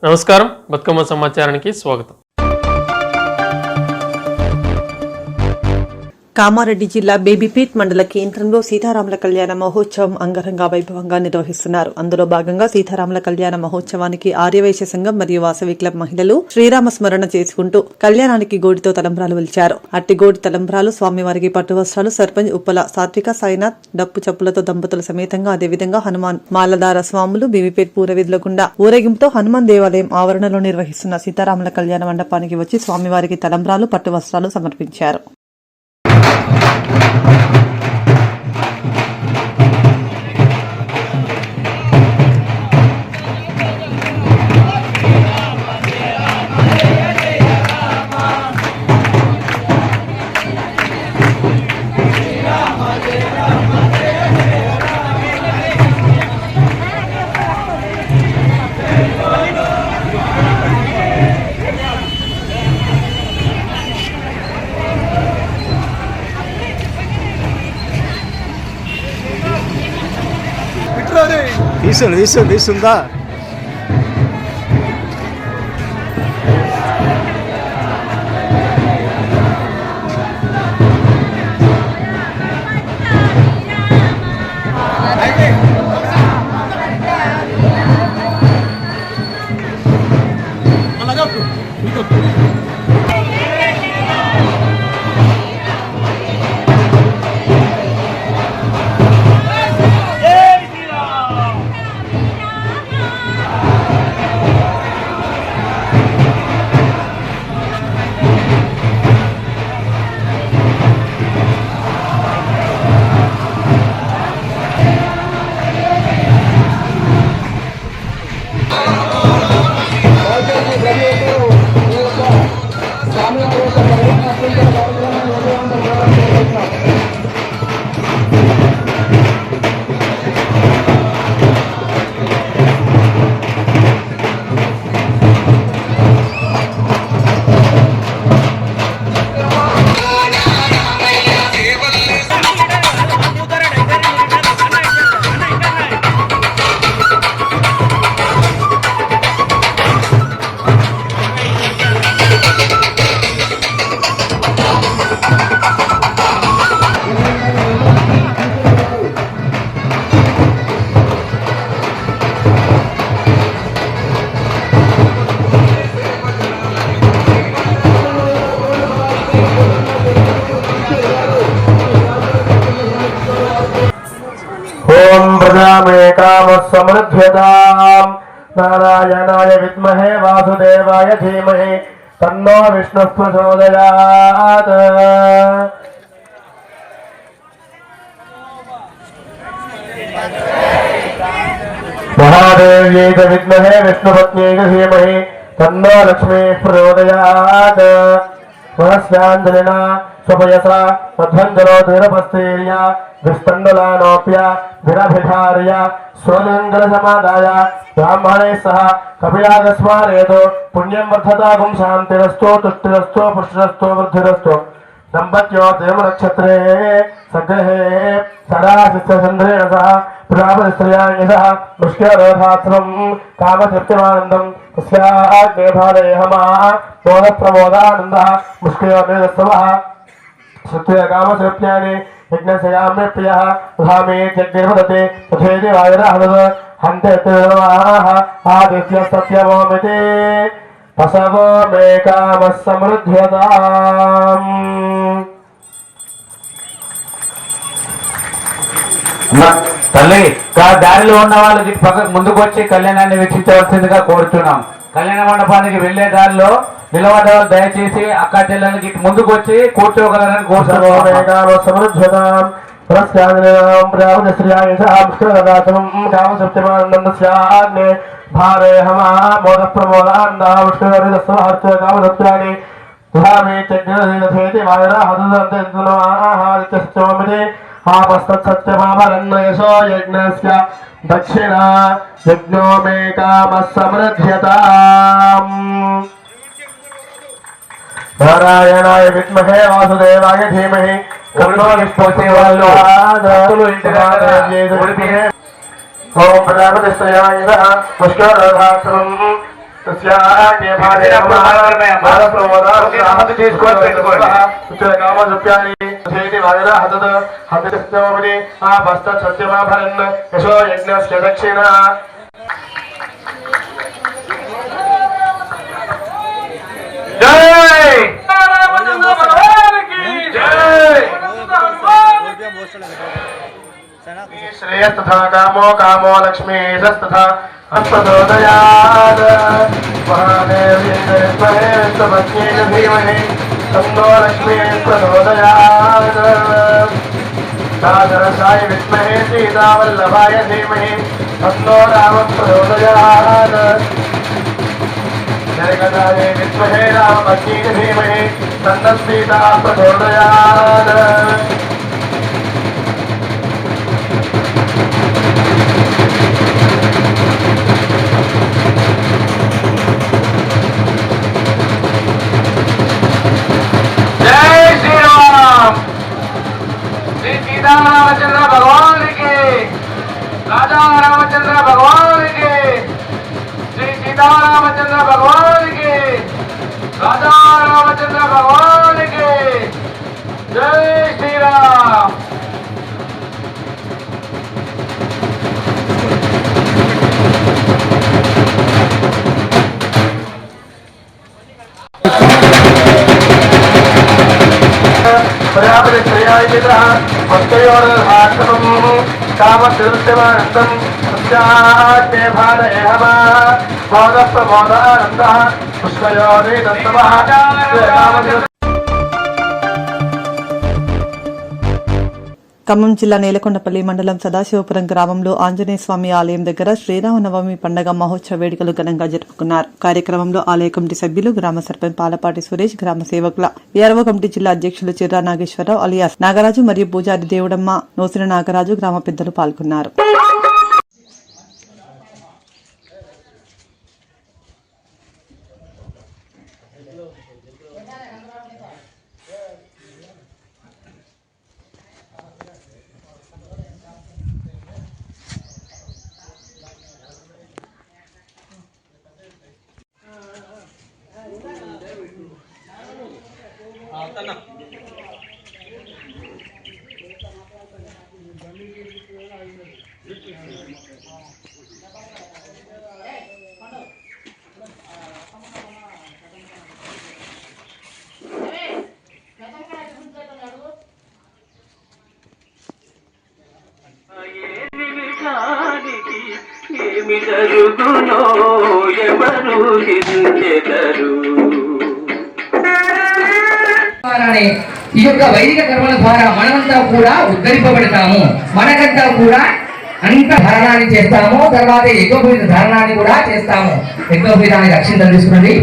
నమస్కారం, బతుకమ్మ సమాచారానికి స్వాగతం. కామారెడ్డి జిల్లా బేబీపేట్ మండల కేంద్రంలో సీతారాముల కళ్యాణ మహోత్సవం అంగరంగ వైభవంగా నిర్వహిస్తున్నారు. అందులో భాగంగా సీతారాముల కళ్యాణ మహోత్సవానికి ఆర్యవైశ్య సంఘం మరియు వాసవి క్లబ్ మహిళలు శ్రీరామ స్మరణ చేసుకుంటూ కళ్యాణానికి గోడితో తలంబ్రాలు వెలిచారు. అట్టి గోడి తలంబ్రాలు స్వామివారికి పట్టు వస్త్రాలు సర్పంచ్ ఉప్పల సాత్విక సాయినాథ్ డప్పు చప్పులతో దంపతుల సమేతంగా అదేవిధంగా హనుమాన్ మాలధార స్వాములు బేబీపేట్ పూరవీధుల గుండా ఊరేగింపుతో హనుమాన్ దేవాలయం ఆవరణలో నిర్వహిస్తున్న సీతారాముల కళ్యాణ మండపానికి వచ్చి స్వామివారికి తలంబ్రాలు పట్టు వస్త్రాలు సమర్పించారు. తీస్తుందా समृद्ध्यताम् नारायणाय विद्महे वासुदेवाय धीमहि तन्नो विष्णुः प्रचोदयात्। महादेव्यै च विद्महे विष्णुपत्न्यै च धीमहि तन्नो लक्ष्मीः प्रचोदयात्। वरस्याञ्जलिना स्वपयसा मध्वञ्जलोतिरपस्तीर्य विस्तण्डुलानोप्य विरभिधार्य स्वमङ्गलसमादाय ब्राह्मणैः सह कपिलागस्मारेतो पुण्यं वर्धतागुं शान्तिरस्तु तुष्टिरस्तु पुष्टिरस्तु वृद्धिरस्तु। दम्पत्यो देवनक्षत्रे सग्रहे सदाशिष्यचन्द्रेण सह प्रजापतिस्त्रियाणि सह मुष्करोधाश्रम कामतृप्तिमानन्दं तस्याग्ने भालयहमा मोदप्रमोदानन्दः मुष्कयोर्निरस्तवः श्रुत्य कामतृप्त्यानि यज्ञस्यामे प्रियः धामे यज्ञर्वदते तथेति वायुरहदत् हन्ते त्रिवाः आदित्य सत्यमोमिति पशवो मे कामः समृद्ध्यताम्। తల్లి దారిలో ఉన్న వాళ్ళకి ముందుకు వచ్చి కళ్యాణాన్ని వీక్షించవలసిందిగా కోరుతున్నాం. కళ్యాణ మండపానికి వెళ్లే దారిలో నిలబడ్డ వాళ్ళు దయచేసి అక్క చెల్లెలకి ముందుకు వచ్చి కూర్చోగలరని కోరుతున్నాం. आपस्तत्सत्यमाभरन्नयसो यज्ञस्य दक्षिणा यज्ञो मे कामः समृद्ध्यताम्। नारायणाय विद्महे वासुदेवाय धीमहि तन्नो विष्णुः। ओम प्रजापतिस्त्रियाय नमः पुष्करोधाश्रम దక్షిణ श्रेयस्तथा कामो कामो लक्ष्मीस्तथा अस्मदोदयात् महादेवी विद्महे विष्णुपत्नीक धीमहि तन्नो लक्ष्मी प्रचोदयात् दादरसाय विद्महे सीतावल्लभाय धीमहि तन्नो राम प्रचोदयात् जयगदाय विद्महे रामपत्नीक धीमहि तन्नो सीता प्रचोदयात् रामचंद्र भगवान की राजा रामचंद्र भगवान की श्री सीता रामचंद्र भगवान की राजा रामचंद्र भगवान की जय श्री राम। ఖమ్మం జిల్లా నేలకొండపల్లి మండలం సదాశివపురం గ్రామంలో ఆంజనేయ స్వామి ఆలయం దగ్గర శ్రీరామనవమి పండుగ మహోత్సవ వేడుకలు ఘనంగా జరుపుకున్నారు. కార్యక్రమంలో ఆలయ కమిటీ సభ్యులు, గ్రామ సర్పంచ్ పాలపాటి సురేష్, గ్రామ సేవకుల ఏరవ కమిటీ జిల్లా అధ్యక్షులు చిర్రా నాగేశ్వరరావు అలియాస్ నాగరాజు మరియు పూజారి దేవుడమ్మ, నోసిన నాగరాజు గ్రామ పెద్దలు పాల్గొన్నారు. ఈ యొక్క వైదిక కర్మల ద్వారా మనమంతా కూడా ఉద్ధరింపబడతాము. మనకంతా కూడా అంత ధారణాన్ని చేస్తాము. తర్వాత యజ్ఞోపవీత ధారణాన్ని కూడా చేస్తాము. యజ్ఞోపవీతాన్ని రక్షణ తీసుకున్నది.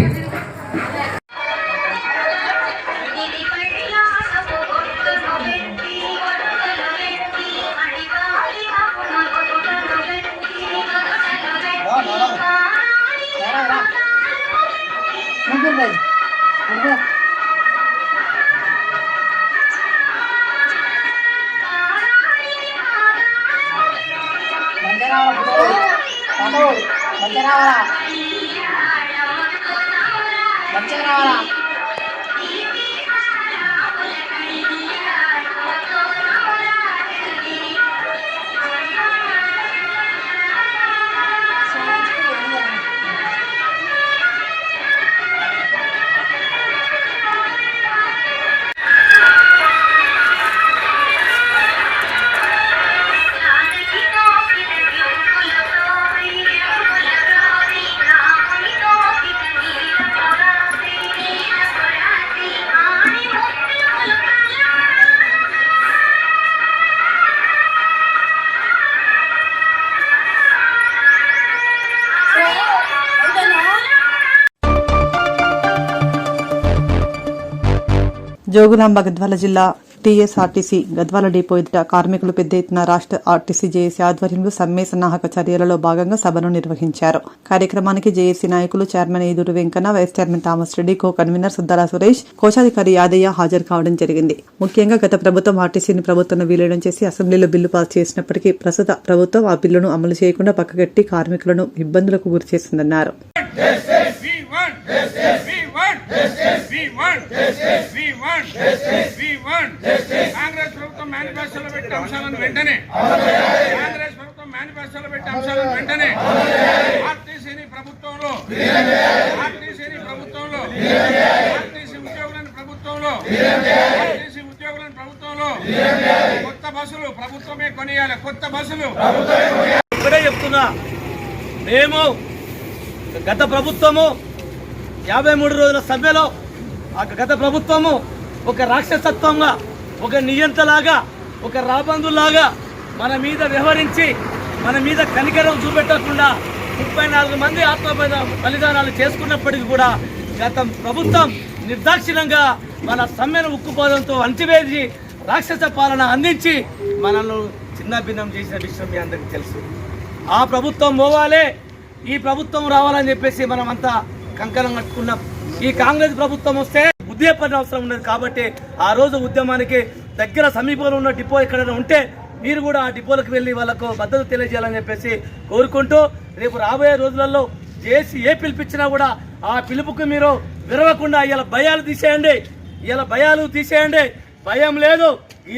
జోగులాంబ గద్వాల జిల్లా టీఎస్ఆర్టీసీ గద్వాల డిపో ఎదుట కార్మికులు పెద్ద ఎత్తున రాష్ట్ర ఆర్టీసీ జేఏసీ ఆధ్వర్యంలో సమ్మె సన్నాహక చర్యలలో భాగంగా సభను నిర్వహించారు. కార్యక్రమానికి జేఏసీ నాయకులు chairman Eduru Venkanna, vice chairman Thomas Reddy, co convener Suddala Suresh, కోశాధికారి యాదయ్య హాజరు కావడం జరిగింది. ముఖ్యంగా గత ప్రభుత్వం ఆర్టీసీని ప్రభుత్వంలో విలీనం చేసి అసెంబ్లీలో బిల్లు పాస్ చేసినప్పటికీ ప్రస్తుత ప్రభుత్వం ఆ బిల్లును అమలు చేయకుండా పక్కగట్టి కార్మికులను ఇబ్బందులకు గురి చేసిందన్నారు. కాంగ్రెస్ ప్రభుత్వం మేనిఫెస్టోలో పెట్టే అంశాలను వెంటనే ఆర్టీసీ ప్రభుత్వంలో ఆర్టీసీ ఉద్యోగులను ప్రభుత్వంలో కొత్త బస్సులు ప్రభుత్వమే కొనియాలి. కొత్త బస్సులు ఇక్కడే చెప్తున్నా, మేము గత ప్రభుత్వము 53 రోజుల సభ్యలో గత ప్రభుత్వము ఒక రాక్షసత్వంగా, ఒక నియంతలాగా, ఒక రాబందులాగా మన మీద వ్యవహరించి మన మీద కనికరం చూపెట్టకుండా 34 మంది బలిదానాలు చేసుకున్నప్పటికీ కూడా గత ప్రభుత్వం నిర్దాక్షిణ్యంగా మన సమ్మెను ఉక్కుపోవడంతో అంచివేసి రాక్షస పాలన అందించి మనల్ని చిన్నభిన్నం చేసిన విషయం మీ అందరికీ తెలుసు. ఆ ప్రభుత్వం పోవాలి, ఈ ప్రభుత్వం రావాలని చెప్పేసి మనం అంతా కంకణం కట్టుకున్నాం. ఈ కాంగ్రెస్ ప్రభుత్వం వస్తే ఉద్యమపడిన అవసరం ఉన్నది కాబట్టి ఆ రోజు ఉద్యమానికి దగ్గర సమీపంలో ఉన్న డిపో ఎక్కడైనా ఉంటే మీరు కూడా ఆ డిపోలకు వెళ్ళి వాళ్ళకు మద్దతు తెలియజేయాలని చెప్పేసి కోరుకుంటూ, రేపు రాబోయే రోజులలో జేఏసీ ఏ పిలిపించినా కూడా ఆ పిలుపుకు మీరు విరవకుండా ఇలా భయాలు తీసేయండి. భయం లేదు,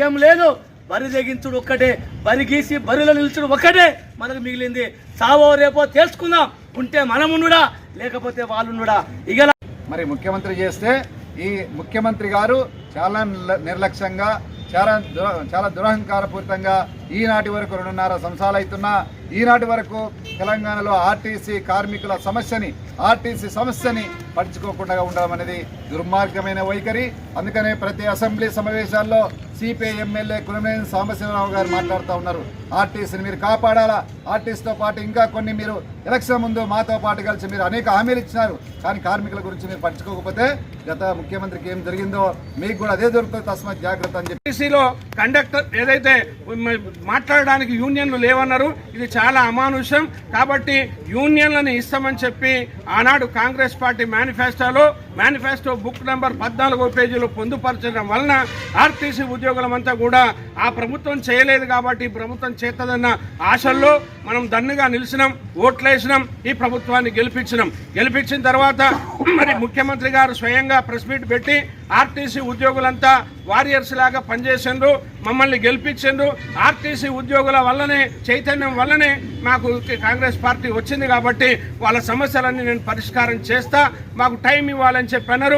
ఏం లేదు. బరి తెగించుడు ఒక్కటే, బరి గీసి బరిలో నిల్చుడు ఒక్కటే మనకు మిగిలింది. సావో రేపో తెలుసుకుందాం. ఉంటే మనమునుడా, లేకపోతే వాళ్ళునుడా. ఇక మరి ముఖ్యమంత్రి చేస్తే ఈ ముఖ్యమంత్రి గారు చాలా నిర్లక్ష్యంగా, చాలా దురహంకారపూరితంగా ఈనాటి వరకు 2.5 సంవత్సరాలు అవుతున్నా ఈనాటి వరకు తెలంగాణలో ఆర్టీసీ కార్మికుల ఆర్టీసీ సమస్యని పట్టించుకోకుండా ఉండడం అనేది దుర్మార్గమైన వైఖరి. అందుకనే ప్రతి అసెంబ్లీ సమావేశాల్లో సిపిఐ ఎమ్మెల్యే కులమనేని సాంబశివరావు గారు మాట్లాడుతూ ఉన్నారు, ఆర్టీసీని మీరు కాపాడాలా. ఆర్టీసీతో పాటు ఇంకా కొన్ని మీరు ఎలక్షన్ ముందు మాతో పాటు కలిసి మీరు అనేక హామీలు ఇచ్చినారు, కానీ కార్మికుల గురించి మీరు పట్టించుకోకపోతే గత ముఖ్యమంత్రికి ఏం జరిగిందో మీకు కూడా అదే దొరుకుతుంది. తస్మాత్ జాగ్రత్త అని చెప్పి ఆర్టీసీలో కండక్టర్ ఏదైతే మాట్లాడడానికి యూనియన్లు లేవన్నారు, ఇది చాలా అమానుషం. కాబట్టి యూనియన్లను ఇస్తామని చెప్పి ఆనాడు Congress party manifesto book number 14 పేజీలో పొందుపరచడం వలన ఆర్టీసీ ఉద్యోగులమంతా కూడా ఆ ప్రభుత్వం చేయలేదు కాబట్టి ప్రభుత్వం చేస్తదన్న ఆశల్లో మనం దన్నుగా నిలిచినాం, ఓట్లేసినాం, ఈ ప్రభుత్వాన్ని గెలిపించిన తర్వాత మరి ముఖ్యమంత్రి గారు స్వయంగా ప్రెస్ మీట్ పెట్టి ఆర్టీసీ ఉద్యోగులంతా వారియర్స్ లాగా పనిచేసిండ్రు, మమ్మల్ని గెలిపించిండ్రు. ఆర్టీసీ ఉద్యోగుల వల్లనే, చైతన్యం వల్లనే మాకు కాంగ్రెస్ పార్టీ వచ్చింది కాబట్టి వాళ్ళ సమస్యలన్నీ నేను పరిష్కారం చేస్తా, మాకు టైం ఇవ్వాలని చెప్పి అన్నారు.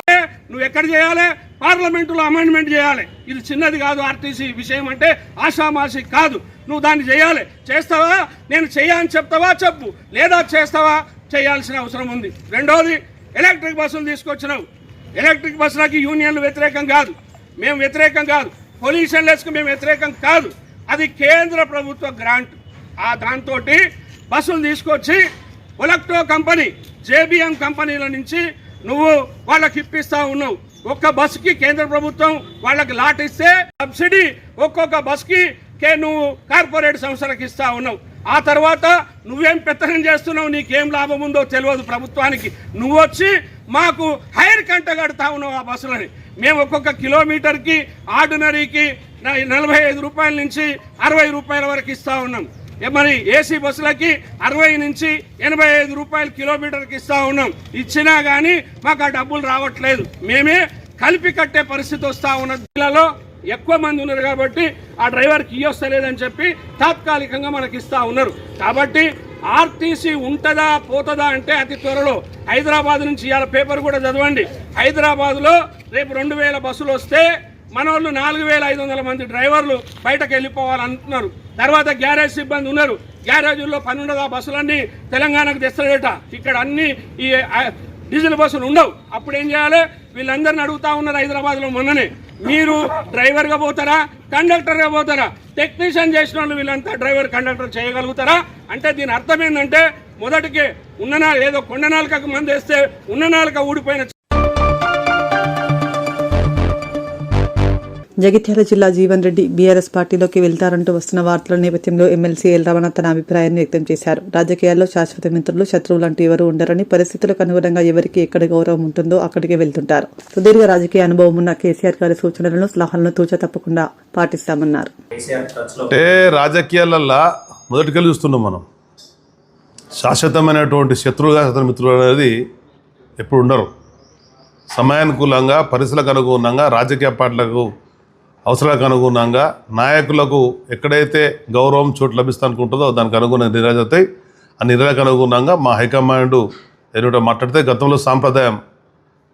నువ్వు ఎక్కడ చేయాలి? పార్లమెంటులో అమెండ్మెంట్ చేయాలి. ఇది చిన్నది కాదు. ఆర్టీసీ విషయం అంటే ఆషామాషి కాదు. నువ్వు దాన్ని చేయాలి. చేస్తావా? నేను చెయ్యని చెప్తావా? చెప్పు. లేదా చేస్తావా? చేయాల్సిన అవసరం ఉంది. రెండోది, ఎలక్ట్రిక్ బస్సులు తీసుకొచ్చినావు. ఎలక్ట్రిక్ బస్సులకి యూనియన్లు వ్యతిరేకం కాదు, మేము వ్యతిరేకం కాదు. పొల్యూషన్ లెస్కి మేము వ్యతిరేకం కాదు. అది కేంద్ర ప్రభుత్వ గ్రాంట్. ఆ దాంతో బస్సులు తీసుకొచ్చి ఒలక్టో కంపెనీ, జేబిఎం కంపెనీల నుంచి నువ్వు వాళ్ళకి ఇప్పిస్తా ఉన్నావు. ఒక్క బస్సుకి కేంద్ర ప్రభుత్వం వాళ్ళకి లాట్ ఇస్తే సబ్సిడీ ఒక్కొక్క బస్కి నువ్వు కార్పొరేట్ సంస్థలకు ఇస్తా ఉన్నావు. ఆ తర్వాత నువ్వేం పెత్తనం చేస్తున్నావు, నీకేం లాభం ఉందో తెలియదు ప్రభుత్వానికి. నువ్వు వచ్చి మాకు హైర్ కంట కడతా ఉన్నావు ఆ బస్సులని. మేము ఒక్కొక్క కిలోమీటర్కి ఆర్డినరీకి 45 రూపాయల నుంచి 60 రూపాయల వరకు ఇస్తా ఉన్నాం. మరి ఏసీ బస్సులకి 60 నుంచి 85 రూపాయలు కిలోమీటర్కి ఇస్తా ఉన్నాం. ఇచ్చినా కానీ మాకు ఆ డబ్బులు రావట్లేదు. మేమే కలిపి కట్టే పరిస్థితి వస్తా ఉన్న జిల్లాలో ఎక్కువ మంది ఉన్నారు కాబట్టి ఆ డ్రైవర్కి ఇయ్యొస్తలేదని చెప్పి తాత్కాలికంగా మనకి ఇస్తా ఉన్నారు. కాబట్టి ఆర్టీసీ ఉంటుందా పోతుందా అంటే అతి త్వరలో హైదరాబాద్ నుంచి ఇవాళ పేపర్ కూడా చదవండి. హైదరాబాద్లో రేపు 2000 బస్సులు వస్తే మన వాళ్ళు 4500 మంది డ్రైవర్లు బయటకు వెళ్ళిపోవాలంటున్నారు. తర్వాత గ్యారేజ్ సిబ్బంది ఉన్నారు. గ్యారేజీల్లో పని ఉండదు. ఆ బస్సులన్నీ తెలంగాణకు తెస్తాడట. ఇక్కడ అన్ని ఈ డీజిల్ బస్సులు ఉండవు. అప్పుడు ఏం చేయాలి? వీళ్ళందరిని అడుగుతా ఉన్నారు హైదరాబాద్లో మొన్ననే, మీరు డ్రైవర్గా పోతారా, కండక్టర్గా పోతారా? టెక్నీషియన్ చేసిన వాళ్ళు వీళ్ళంతా డ్రైవర్, కండక్టర్ చేయగలుగుతారా? అంటే దీని అర్థం ఏంటంటే మొదటికి ఏదో కొండ నాలుకకు మంది వేస్తే ఉన్న నాలుక ఊడిపోయిన జగిత్యాల జిల్లా జీవన్ రెడ్డి బీఆర్ఎస్ పార్టీలోకి వెళ్తారంటూ వస్తున్న వార్తల నేపథ్యంలో ఎమ్మెల్సీ ఎల్ రమణ తన అభిప్రాయాన్ని వ్యక్తం చేశారు. రాజకీయాల్లో శాశ్వత మిత్రులు, శత్రువులు అంటూ ఎవరూ ఉండరని, పరిస్థితులకు అనుగుణంగా ఎవరికి ఎక్కడ గౌరవం ఉంటుందో అక్కడికే వెళ్తుంటారు. సుదీర్ఘ రాజకీయ అనుభవం ఉన్న కేసీఆర్ గారి సూచనలను, సలహాలను తూచ తప్పకుండా పాటిస్తామన్నారు. అంటే రాజకీయాలల్లో మొదటికెళ్ళి చూస్తున్నాం మనం. శాశ్వతమైనటువంటి శత్రువుగా మిత్రులు అనేది ఎప్పుడు ఉండరు. సమయానుకూలంగా, పరిస్థితులకు అనుగుణంగా, రాజకీయ పార్టీలకు అవసరాలకు అనుగుణంగా, నాయకులకు ఎక్కడైతే గౌరవం చోటు లభిస్తా అనుకుంటుందో దానికి అనుగుణంగా నిర్ణయాలు అవుతాయి. ఆ నిర్ణయాలకు అనుగుణంగా మా హైకమాండ్ ఏమిటో మాట్లాడితే, గతంలో సాంప్రదాయం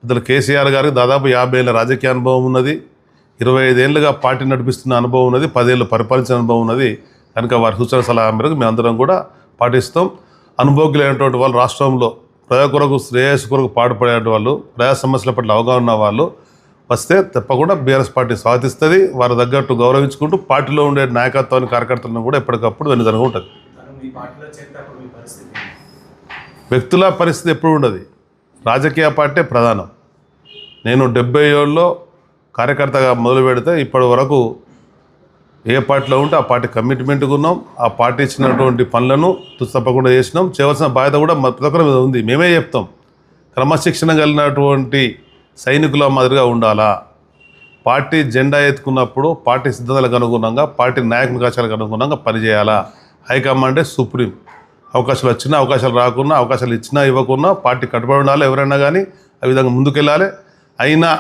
ఇద్దరు కేసీఆర్ గారికి దాదాపు 50 ఏళ్ళ రాజకీయ అనుభవం ఉన్నది, 25 ఏళ్ళుగా పార్టీ నడిపిస్తున్న అనుభవం ఉన్నది, 10 ఏళ్ళు పరిపాలించిన అనుభవం ఉన్నది. కనుక వారి సూచన సలహా మేరకు మేమందరం కూడా పాటిస్తాం. అనుభవజ్ఞులైనటువంటి వాళ్ళు, రాష్ట్రంలో ప్రజల కొరకు, శ్రేయస్సు కొరకు పాటుపడే వాళ్ళు, ప్రజా సమస్యల పట్ల అవగాహన ఉన్న వాళ్ళు వస్తే తప్పకుండా బీఆర్ఎస్ పార్టీ స్వాగతిస్తుంది. వారి తగ్గట్టు గౌరవించుకుంటూ పార్టీలో ఉండే నాయకత్వాన్ని, కార్యకర్తలను కూడా ఎప్పటికప్పుడు వెనుదనగా ఉంటుంది. వ్యక్తుల పరిస్థితి ఎప్పుడు ఉండదు, రాజకీయ పార్టీ ప్రధానం. నేను 70 ఏళ్ళలో కార్యకర్తగా మొదలు పెడితే ఇప్పటి వరకు ఏ పార్టీలో ఉంటే ఆ పార్టీ కమిట్మెంట్గా ఉన్నాం. ఆ పార్టీ ఇచ్చినటువంటి పనులను తప్పకుండా చేసినాం. చేయవలసిన బాధ్యత కూడా ప్రతి ఒక్కరి మీద ఉంది. మేమే చెప్తాం, క్రమశిక్షణ కలిగినటువంటి సైనికుల మాదిరిగా ఉండాలా. పార్టీ జెండా ఎత్తుకున్నప్పుడు పార్టీ సిద్ధాంతాలకు అనుగుణంగా, పార్టీ నాయకుల అవకాశాలకు అనుగుణంగా పనిచేయాలా. హైకమాండే సుప్రీం. అవకాశాలు వచ్చినా, అవకాశాలు రాకున్నా, అవకాశాలు ఇచ్చినా ఇవ్వకున్నా పార్టీ కట్టుబడి ఉండాలి. ఎవరైనా కానీ ఆ విధంగా ముందుకెళ్ళాలి. అయినా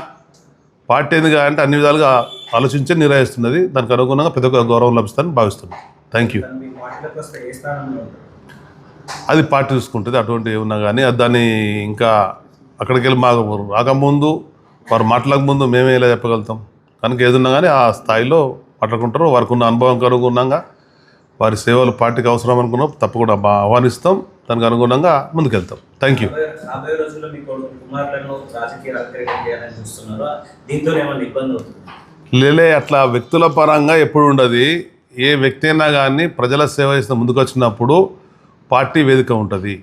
పార్టీ ఎందుకు అంటే అన్ని విధాలుగా ఆలోచించే నిర్వహిస్తున్నది. దానికి అనుగుణంగా ప్రతి ఒక్క గౌరవం లభిస్తుందని భావిస్తున్నాను. Thank you. అది పార్టీ చూసుకుంటుంది. అటువంటి ఏమన్నా కానీ దాన్ని ఇంకా అక్కడికి వెళ్ళి మాకు రాకముందు, వారు మాట్లాడకముందు మేమే ఇలా చెప్పగలుగుతాం. కనుక ఏదన్నా కానీ ఆ స్థాయిలో మాట్లాడుకుంటారు. వారికి ఉన్న అనుభవంకి అనుగుణంగా, వారి సేవలు పార్టీకి అవసరం అనుకున్నాం తప్పకుండా ఆహ్వానిస్తాం. దానికి అనుగుణంగా ముందుకెళ్తాం. Thank you. లేలే, అట్లా వ్యక్తుల పరంగా ఎప్పుడు ఉండదు. ఏ వ్యక్తి అయినా కానీ ప్రజల సేవ చేసిన ముందుకు వచ్చినప్పుడు పార్టీ వేదిక ఉంటుంది.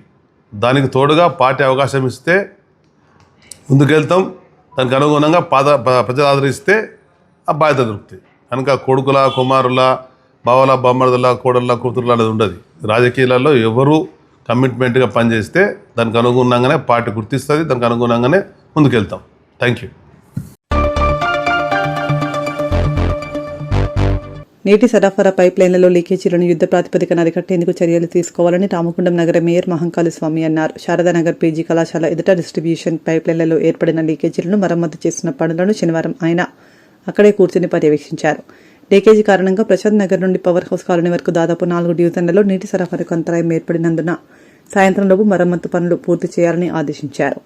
దానికి తోడుగా పార్టీ అవకాశం ఇస్తే ముందుకెళ్తాం. దానికి అనుగుణంగా ప్రజలు ఆదరిస్తే ఆ బాధ్యత దొరుకుతాయి. కనుక కొడుకుల, కుమారుల, బావల, బామ్మర్దుల, కోడళ్ళ, కూతురుల అనేది ఉండదు. రాజకీయాలలో ఎవరు కమిట్మెంట్గా పనిచేస్తే దానికి అనుగుణంగానే పార్టీ గుర్తిస్తుంది. దానికి అనుగుణంగానే ముందుకెళ్తాం. Thank you. నీటి సరఫరా పైప్ లైన్లలో లీకేజీలను యుద్ధ ప్రాతిపదికన అరికట్టేందుకు చర్యలు తీసుకోవాలని రామగుండం నగర మేయర్ మహంకాళి స్వామి అన్నారు. శారదానగర్ పీజీ కళాశాల ఎదుట డిస్ట్రిబ్యూషన్ పైప్ లైన్లలో ఏర్పడిన లీకేజీలను మరమ్మతు చేసిన పనులను శనివారం ఆయన అక్కడే కూర్చుని పర్యవేక్షించారు. లీకేజీ కారణంగా ప్రశాంత్ నగర్ నుండి పవర్ హౌస్ కాలనీ వరకు దాదాపు 4 డివిజన్లలో నీటి సరఫరాకు అంతరాయం ఏర్పడినందున సాయంత్రంలోపు మరమ్మతు పనులు పూర్తి చేయాలని ఆదేశించారు.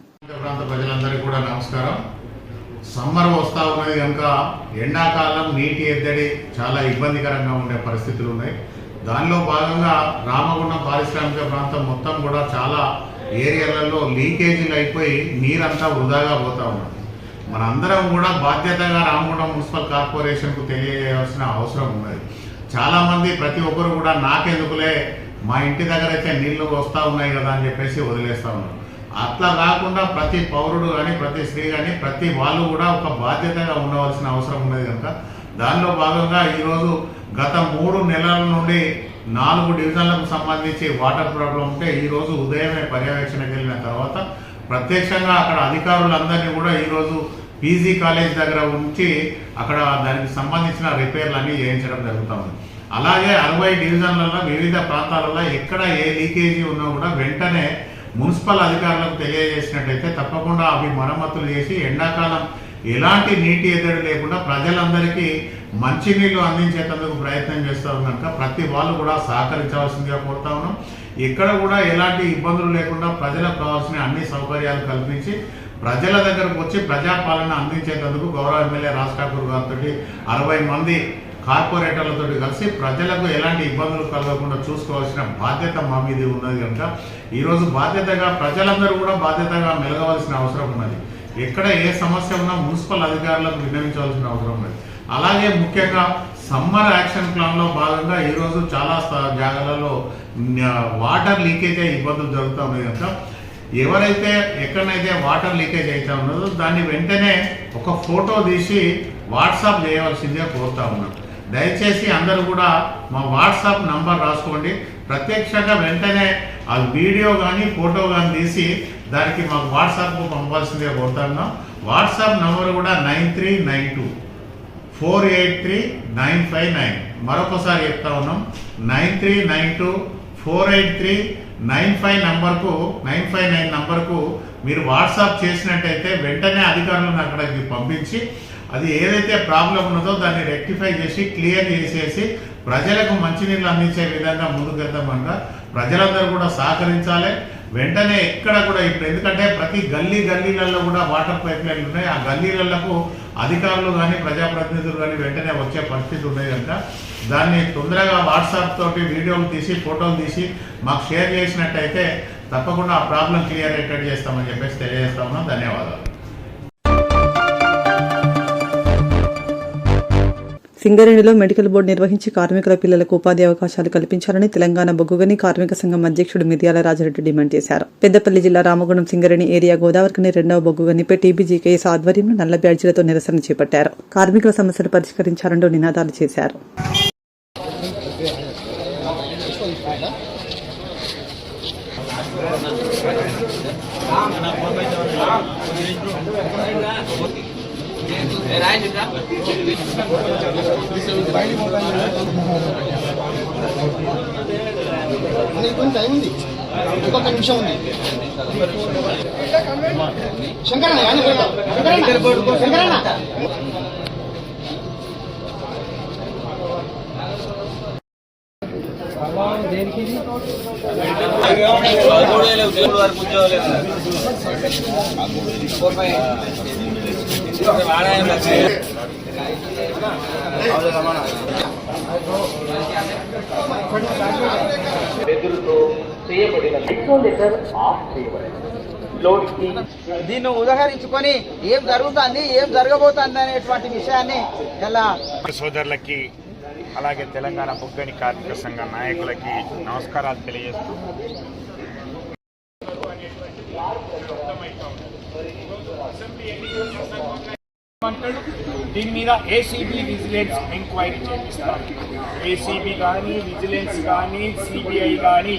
సమ్మర్ వస్తూ ఉన్నది కనుక ఎండాకాలం నీటి ఎద్దడి చాలా ఇబ్బందికరంగా ఉండే పరిస్థితులు ఉన్నాయి. దానిలో భాగంగా రామగుండం పారిశ్రామిక ప్రాంతం మొత్తం కూడా చాలా ఏరియాలలో లీకేజీలు అయిపోయి నీరంతా వృధాగా పోతూ ఉన్నది. మనందరం కూడా బాధ్యతగా రామగుండం మున్సిపల్ కార్పొరేషన్కు తెలియజేయాల్సిన అవసరం ఉన్నది. చాలామంది ప్రతి ఒక్కరు కూడా నాకెందుకులే, మా ఇంటి దగ్గర అయితే నీళ్లు వస్తూ ఉన్నాయి కదా అని చెప్పేసి వదిలేస్తూ ఉన్నారు. అట్లా కాకుండా ప్రతి పౌరుడు కానీ, ప్రతి స్త్రీ కానీ, ప్రతి వాళ్ళు కూడా ఒక బాధ్యతగా ఉండవలసిన అవసరం ఉన్నది కనుక దానిలో భాగంగా ఈరోజు గత 3 నెలల నుండి 4 డివిజన్లకు సంబంధించి వాటర్ ప్రాబ్లం ఉంటే ఈరోజు ఉదయమే పర్యవేక్షణకు వెళ్ళిన తర్వాత ప్రత్యక్షంగా అక్కడ అధికారులందరినీ కూడా ఈరోజు పీజీ కాలేజ్ దగ్గర ఉంచి అక్కడ దానికి సంబంధించిన రిపేర్లు అన్నీ చేయించడం జరుగుతూ ఉంది. అలాగే 60 డివిజన్లలో వివిధ ప్రాంతాలలో ఎక్కడ ఏ లీకేజీ ఉన్నా కూడా వెంటనే మున్సిపల్ అధికారులకు తెలియజేసినట్టయితే తప్పకుండా అవి మరమ్మతులు చేసి ఎండాకాలం ఎలాంటి నీటి ఎద్దడి లేకుండా ప్రజలందరికీ మంచినీళ్లు అందించేందుకు ప్రయత్నం చేస్తాం కనుక ప్రతి వాళ్ళు కూడా సహకరించవలసిందిగా కోరుతా ఉన్నాం. ఎక్కడ కూడా ఎలాంటి ఇబ్బందులు లేకుండా ప్రజలకు కావాల్సిన అన్ని సౌకర్యాలు కల్పించి ప్రజల దగ్గరకు వచ్చి ప్రజాపాలన అందించేందుకు గౌరవ ఎమ్మెల్యే రాజ్ ఠాకూర్ గారితో 60 మంది కార్పొరేటర్లతో కలిసి ప్రజలకు ఎలాంటి ఇబ్బందులు కలగకుండా చూసుకోవాల్సిన బాధ్యత మా మీద ఉన్నది కనుక ఈరోజు బాధ్యతగా ప్రజలందరూ కూడా బాధ్యతగా మెలగవలసిన అవసరం ఉన్నది. ఎక్కడ ఏ సమస్య ఉన్నా మున్సిపల్ అధికారులకు విన్నవించవలసిన అవసరం ఉన్నది. అలాగే ముఖ్యంగా సమ్మర్ యాక్షన్ ప్లాన్లో భాగంగా ఈరోజు చాలా జాగాలలో వాటర్ లీకేజ్ అయ్యే ఇబ్బందులు జరుగుతూ ఉన్నాయి కనుక ఎవరైతే ఎక్కడైతే వాటర్ లీకేజ్ అవుతా ఉన్నదో దాన్ని వెంటనే ఒక ఫోటో తీసి వాట్సాప్ చేయవలసిందే కోరుతా ఉన్నాం. దయచేసి అందరూ కూడా మా వాట్సాప్ నంబర్ రాసుకోండి. ప్రత్యక్షంగా వెంటనే ఆ వీడియో కానీ ఫోటో కానీ తీసి దానికి మాకు వాట్సాప్కు పంపాల్సిందే కోరుతా ఉన్నాం. వాట్సాప్ నంబర్ కూడా 9392483959. మరొకసారి చెప్తా ఉన్నాం, 9392483959 నంబర్కు మీరు వాట్సాప్ చేసినట్టయితే వెంటనే అధికారులను అక్కడికి పంపించి అది ఏదైతే ప్రాబ్లం ఉన్నదో దాన్ని రెక్టిఫై చేసి క్లియర్ చేసేసి ప్రజలకు మంచినీళ్ళు అందించే విధంగా ముందుకెళ్తామన్నా ప్రజలందరూ కూడా సహకరించాలి. వెంటనే ఎక్కడ కూడా ఇప్పుడు ఎందుకంటే ప్రతి గల్లీలలో కూడా వాటర్ పైప్ లైన్లు ఉన్నాయి. ఆ గల్లీలకు అధికారులు కానీ ప్రజాప్రతినిధులు కానీ వెంటనే వచ్చే పరిస్థితి ఉన్నాయి కనుక దాన్ని తొందరగా వాట్సాప్ తోటి వీడియోలు తీసి ఫోటోలు తీసి మాకు షేర్ చేసినట్టయితే తప్పకుండా ఆ ప్రాబ్లం క్లియర్ అయ్యేటట్టు చేస్తామని చెప్పేసి తెలియజేస్తా ఉన్నాం. ధన్యవాదాలు. సింగరేణిలో మెడికల్ బోర్డు నిర్వహించి కార్మికుల పిల్లలకు ఉపాధి అవకాశాలు కల్పించాలని తెలంగాణ బొగ్గుగని కార్మిక సంఘం అధ్యక్షుడు మిర్యాల రాజరెడ్డి డిమాండ్ చేశారు. పెద్దపల్లి జిల్లా రామగుండం సింగరేణి ఏరియా గోదావరికని 2వ బొగ్గుగనిపై టీబీజీకేఎస్ ఆధ్వర్యంలో నల్ల బ్యాడ్జీలతో నిరసన చేపట్టారు. కార్మికుల సమస్యలు పరిష్కరించాలంటూ నినాదాలు చేశారు. టైం ఉంది, ఇంకొక నిమిషం ఉంది. శంకరన్న దీన్ని ఉదహరించుకొని ఏం జరుగుతుంది, ఏం జరగబోతుంది అనేటువంటి విషయాన్ని ఇలా సోదరులకి అలాగే తెలంగాణ బొగ్గని కార్మిక సంఘ నాయకులకి నమస్కారాలు తెలియజేస్తూ దీని మీద ఏసీబీ విజిలెన్స్ ఎంక్వైరీ చేపిస్తారు. ఏసీబీ కానీ విజిలెన్స్ కానీ సిబిఐ కానీ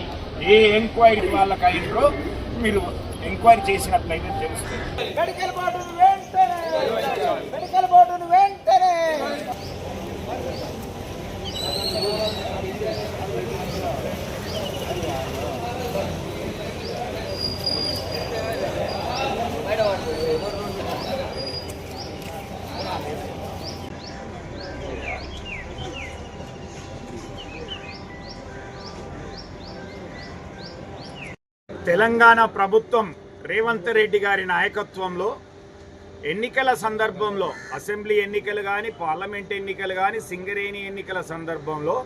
ఏ ఎంక్వైరీ వాళ్ళకి అయిందో మీరు ఎంక్వైరీ చేసినట్లయితే తెలుస్తుంది. మెడికల్ బోర్డును వెంటనే తెలంగాణ ప్రభుత్వం రేవంత్ రెడ్డి గారి నాయకత్వంలో ఎన్నికల సందర్భంలో అసెంబ్లీ ఎన్నికలు కానీ పార్లమెంట్ ఎన్నికలు కానీ సింగరేణి ఎన్నికల సందర్భంలో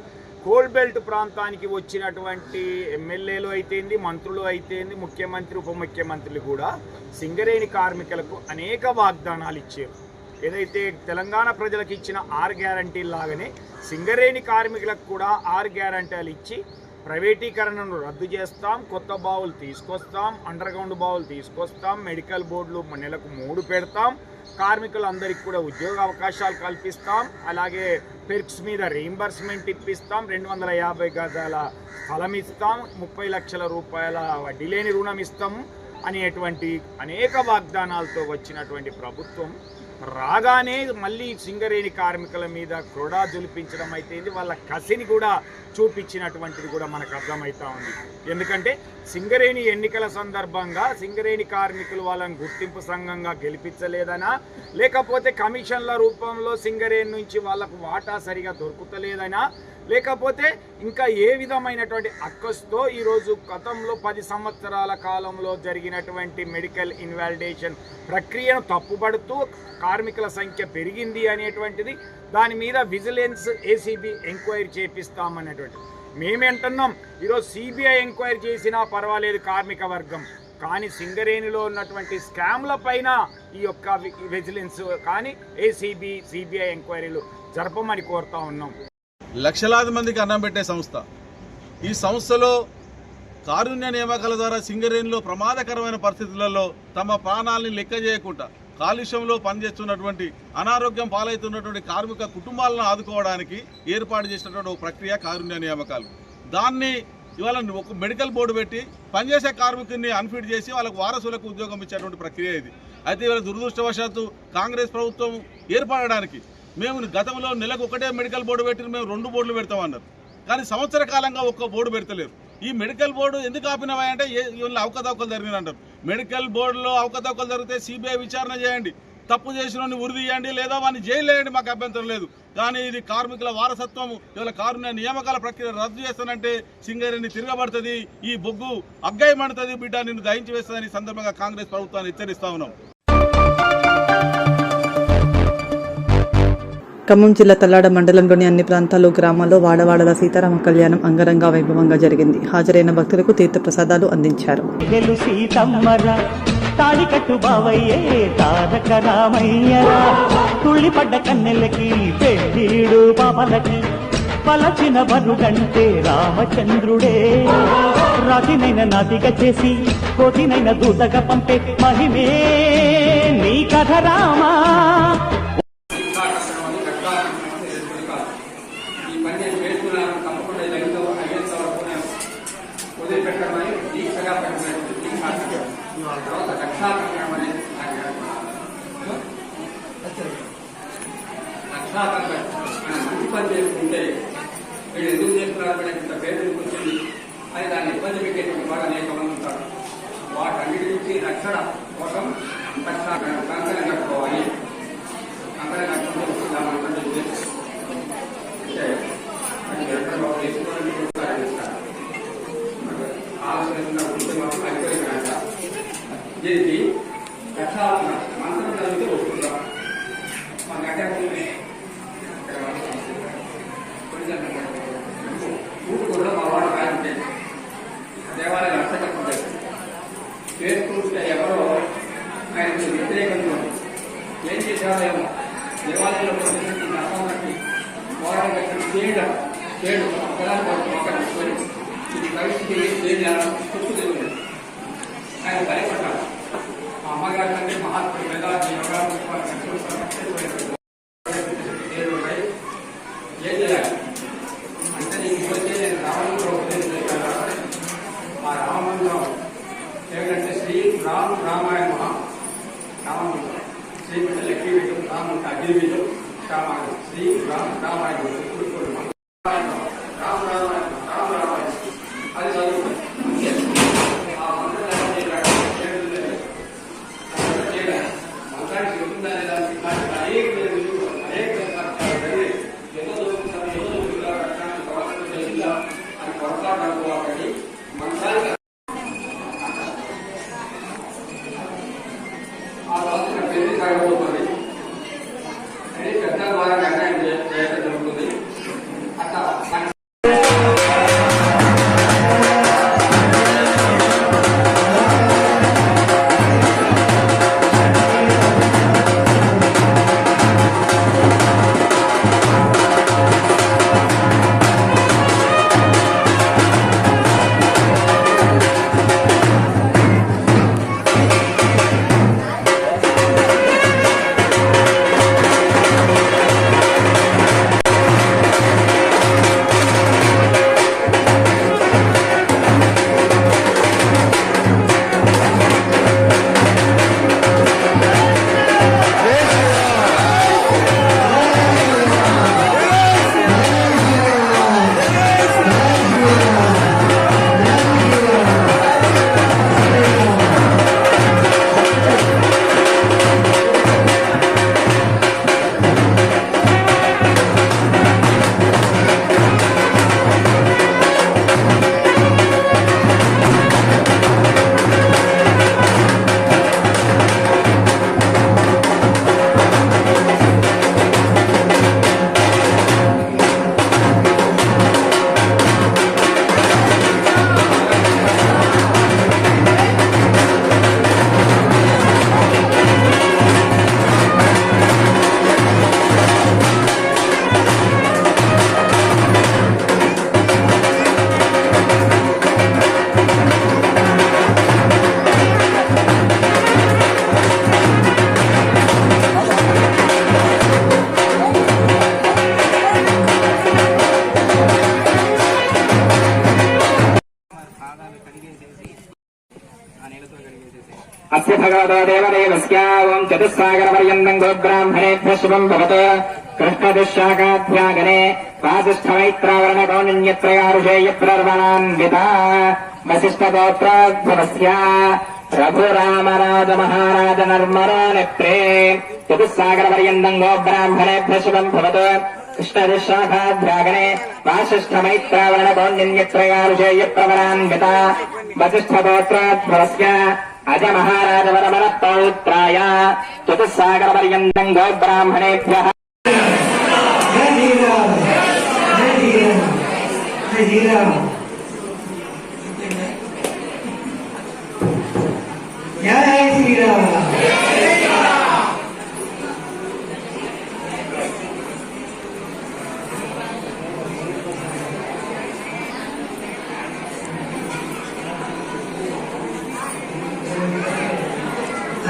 కోల్ బెల్ట్ ప్రాంతానికి వచ్చినటువంటి ఎమ్మెల్యేలు అయితేంది, మంత్రులు అయితేంది, ముఖ్యమంత్రి ఉప ముఖ్యమంత్రులు కూడా సింగరేణి కార్మికులకు అనేక వాగ్దానాలు ఇచ్చారు. ఏదైతే తెలంగాణ ప్రజలకు ఇచ్చిన 6 గ్యారంటీలు లాగానే సింగరేణి కార్మికులకు కూడా 6 గ్యారంటీలు ఇచ్చి ప్రైవేటీకరణను రద్దు చేస్తాం, కొత్త బావులు తీసుకొస్తాం, అండర్ గ్రౌండ్ బావులు తీసుకొస్తాం, మెడికల్ బోర్డులు నెలకు 3 పెడతాం, కార్మికులందరికీ కూడా ఉద్యోగ అవకాశాలు కల్పిస్తాం, అలాగే పెర్క్స్ మీద రీయింబర్స్మెంట్ ఇప్పిస్తాం, 250 గజాల స్థలం ఇస్తాం, 30 లక్షల రూపాయల వడ్డీ లేని రుణం ఇస్తాము అనేటువంటి అనేక వాగ్దానాలతో వచ్చినటువంటి ప్రభుత్వం రాగానే మళ్ళీ సింగరేణి కార్మికుల మీద క్రోడా జులిపించడం అయితే వాళ్ళ కసిని కూడా చూపించినటువంటిది కూడా మనకు అర్థమవుతా ఉంది. ఎందుకంటే సింగరేణి ఎన్నికల సందర్భంగా సింగరేణి కార్మికులు వాళ్ళని గుర్తింపు సంఘంగా గెలిపించలేదనా, లేకపోతే కమిషన్ల రూపంలో సింగరేణి నుంచి వాళ్ళకు వాటా సరిగా దొరుకుతలేదనా, లేకపోతే ఇంకా ఏ విధమైనటువంటి అక్కస్తో ఈరోజు గతంలో 10 సంవత్సరాల కాలంలో జరిగినటువంటి మెడికల్ ఇన్వాలిడేషన్ ప్రక్రియను తప్పుపడుతూ కార్మికుల సంఖ్య పెరిగింది అనేటువంటిది దాని మీద విజిలెన్స్ ఏసీబీ ఎంక్వైరీ చేపిస్తామనేటువంటిది మేమేంటున్నాం. ఈరోజు సిబిఐ ఎంక్వైరీ చేసినా పర్వాలేదు కార్మిక వర్గం, కానీ సింగరేణిలో ఉన్నటువంటి స్కామ్ల పైన ఈ యొక్క విజిలెన్స్ కానీ ఏసీబీ సిబిఐ ఎంక్వైరీలు జరపమని కోరుతా ఉన్నాం. లక్షలాది మందికి అన్నం పెట్టే సంస్థ. ఈ సంస్థలో కారుణ్య నియామకాల ద్వారా సింగరేణిలో ప్రమాదకరమైన పరిస్థితులలో తమ ప్రాణాలని లెక్క చేయకుండా కాలుష్యంలో పనిచేస్తున్నటువంటి అనారోగ్యం పాలవుతున్నటువంటి కార్మిక కుటుంబాలను ఆదుకోవడానికి ఏర్పాటు చేసినటువంటి ఒక ప్రక్రియ కారుణ్య నియామకాలు. దాన్ని ఇవాళ ఒక మెడికల్ బోర్డు పెట్టి పనిచేసే కార్మికుడిని అన్ఫిట్ చేసి వాళ్ళకు వారసులకు ఉద్యోగం ఇచ్చేటువంటి ప్రక్రియ ఇది. అయితే ఇవాళ దురదృష్టవశాత్తు కాంగ్రెస్ ప్రభుత్వం ఏర్పడడానికి మేము గతంలో నెలకు ఒకటే మెడికల్ బోర్డు పెట్టి మేము 2 బోర్డులు పెడతామన్నారు. కానీ సంవత్సర కాలంగా ఒక్క బోర్డు పెడతలేరు. ఈ మెడికల్ బోర్డు ఎందుకు ఆపినవాయంటే ఇవాళ అవకతవకలు జరిగినాయి అంటారు. మెడికల్ బోర్డులో అవకతవకలు జరిగితే సిబిఐ విచారణ చేయండి, తప్పు చేసిన ఉరిదీయండి, లేదా వాడిని జైలు వేయండి, మాకు అభ్యంతరం లేదు. కానీ ఇది కార్మికుల వారసత్వం. ఇవాళ కారుణ్య నియామకాల ప్రక్రియ రద్దు చేస్తానంటే సింగరేణి తిరగబడుతుంది, ఈ బొగ్గు అగ్గయమంటుంది, బిడ్డ నిన్ను దహించి వేస్తుందని సందర్భంగా కాంగ్రెస్ ప్రభుత్వాన్ని హెచ్చరిస్తా ఉన్నాం. ఖమ్మం జిల్లా తల్లాడ మండలంలోని అన్ని ప్రాంతాల్లో, గ్రామాల్లో వాడవాడల సీతారామ కళ్యాణం అంగరంగ వైభవంగా జరిగింది. హాజరైన భక్తులకు తీర్థ ప్రసాదాలు అందించారు. తాడికట్టు బావయ్యే తారక రామయ్యరా, తుళ్ళిపడ్డ కన్నెలకి పెళ్ళిడు పాపలకి పలచిన వరుడంటే రామచంద్రుడే. రాతినైన నాతిగా చేసి కోటినైన దూతగా పంపే మహిమే నీ కథ రామా. మంచి పని చేసుకుంటే వీళ్ళు ఎందుకు చేస్తున్నారు ఇంత పేదలు వచ్చింది అని దాన్ని ఇబ్బంది పెట్టేటువంటి వాడు అనేక మంది ఉంటారు. వాటన్నిటి నుంచి రక్షణ కోసం కంకణం కట్టుకోవాలి. కంకణం కట్టుకుంటూ దీనికి రక్షణ మంత్రం చదివితే వస్తుంటాం. మాకంటే కూడా మా వాడు రాయంటే దేవాలయం అర్థకట్టు చేసుకుంటే ఎవరో ఆయనకు వ్యతిరేకంగా ఏం చేసేవాళ్ళేమో దేవాలయంలో అర్థం కట్టి పోరాటం కట్టి చేయడం ఒకటి ఇది పరిస్థితి పుట్టుకు ఆయన భయపడ్డారు. మా అమ్మగారి కంటే మహాత్ముడు మెగాజీ ఏం చేయాలి అంటే నీకు వచ్చే నేను రావణంలో ఆ రామమంత్రం ఏమిటంటే శ్రీ రామాయణ రామమంత్రం శ్రీమంట లక్ష్మీ వీడు రామంట అగ్ని వీడు రామాయణం శ్రీ రామాయణ రామాయణ అది చదువుతుంది. ఆ మంత్రానికి చెబుతుందనే దానికి అనేక అని కొరసాడు ఒకటి మంత్రానికి ఆ రోజున పెళ్లి జరగబోతుంది. పెద్ద ద్వారా నిర్ణయం చేయడం జరుగుతుంది. అస్య భగవతో దేవదేవస్య ఓం చతుస్సాగరపర్యంతం గోబ్రాహ్మణేభ్యః శుభం భవతు కృష్ణదుశ్శాఖాధ్యాగనే వాసిష్ఠమైత్రావరణకోణ్యత్రయారుషేయప్రర్వణాన్విత వసిష్ఠగోత్రోద్భవస్య రఘురామరాజ మహారాజ నర్మరా నేత్రే చతుస్సాగరపర్యంతం గోబ్రాహ్మణేభ్యః శుభం భవతు కృష్ణదుశ్శాఖాధ్యాగనే వాసిష్ఠమైత్రావరణకోణ్యత్రయారుషేయప్రవరాన్విత వసిష్ఠగోత్రోద్భవస్య అజ మహారాజ వరమణ పౌత్రాయ చతుస్సాగరపర్యంతం గోబ్రాహ్మణేభ్యః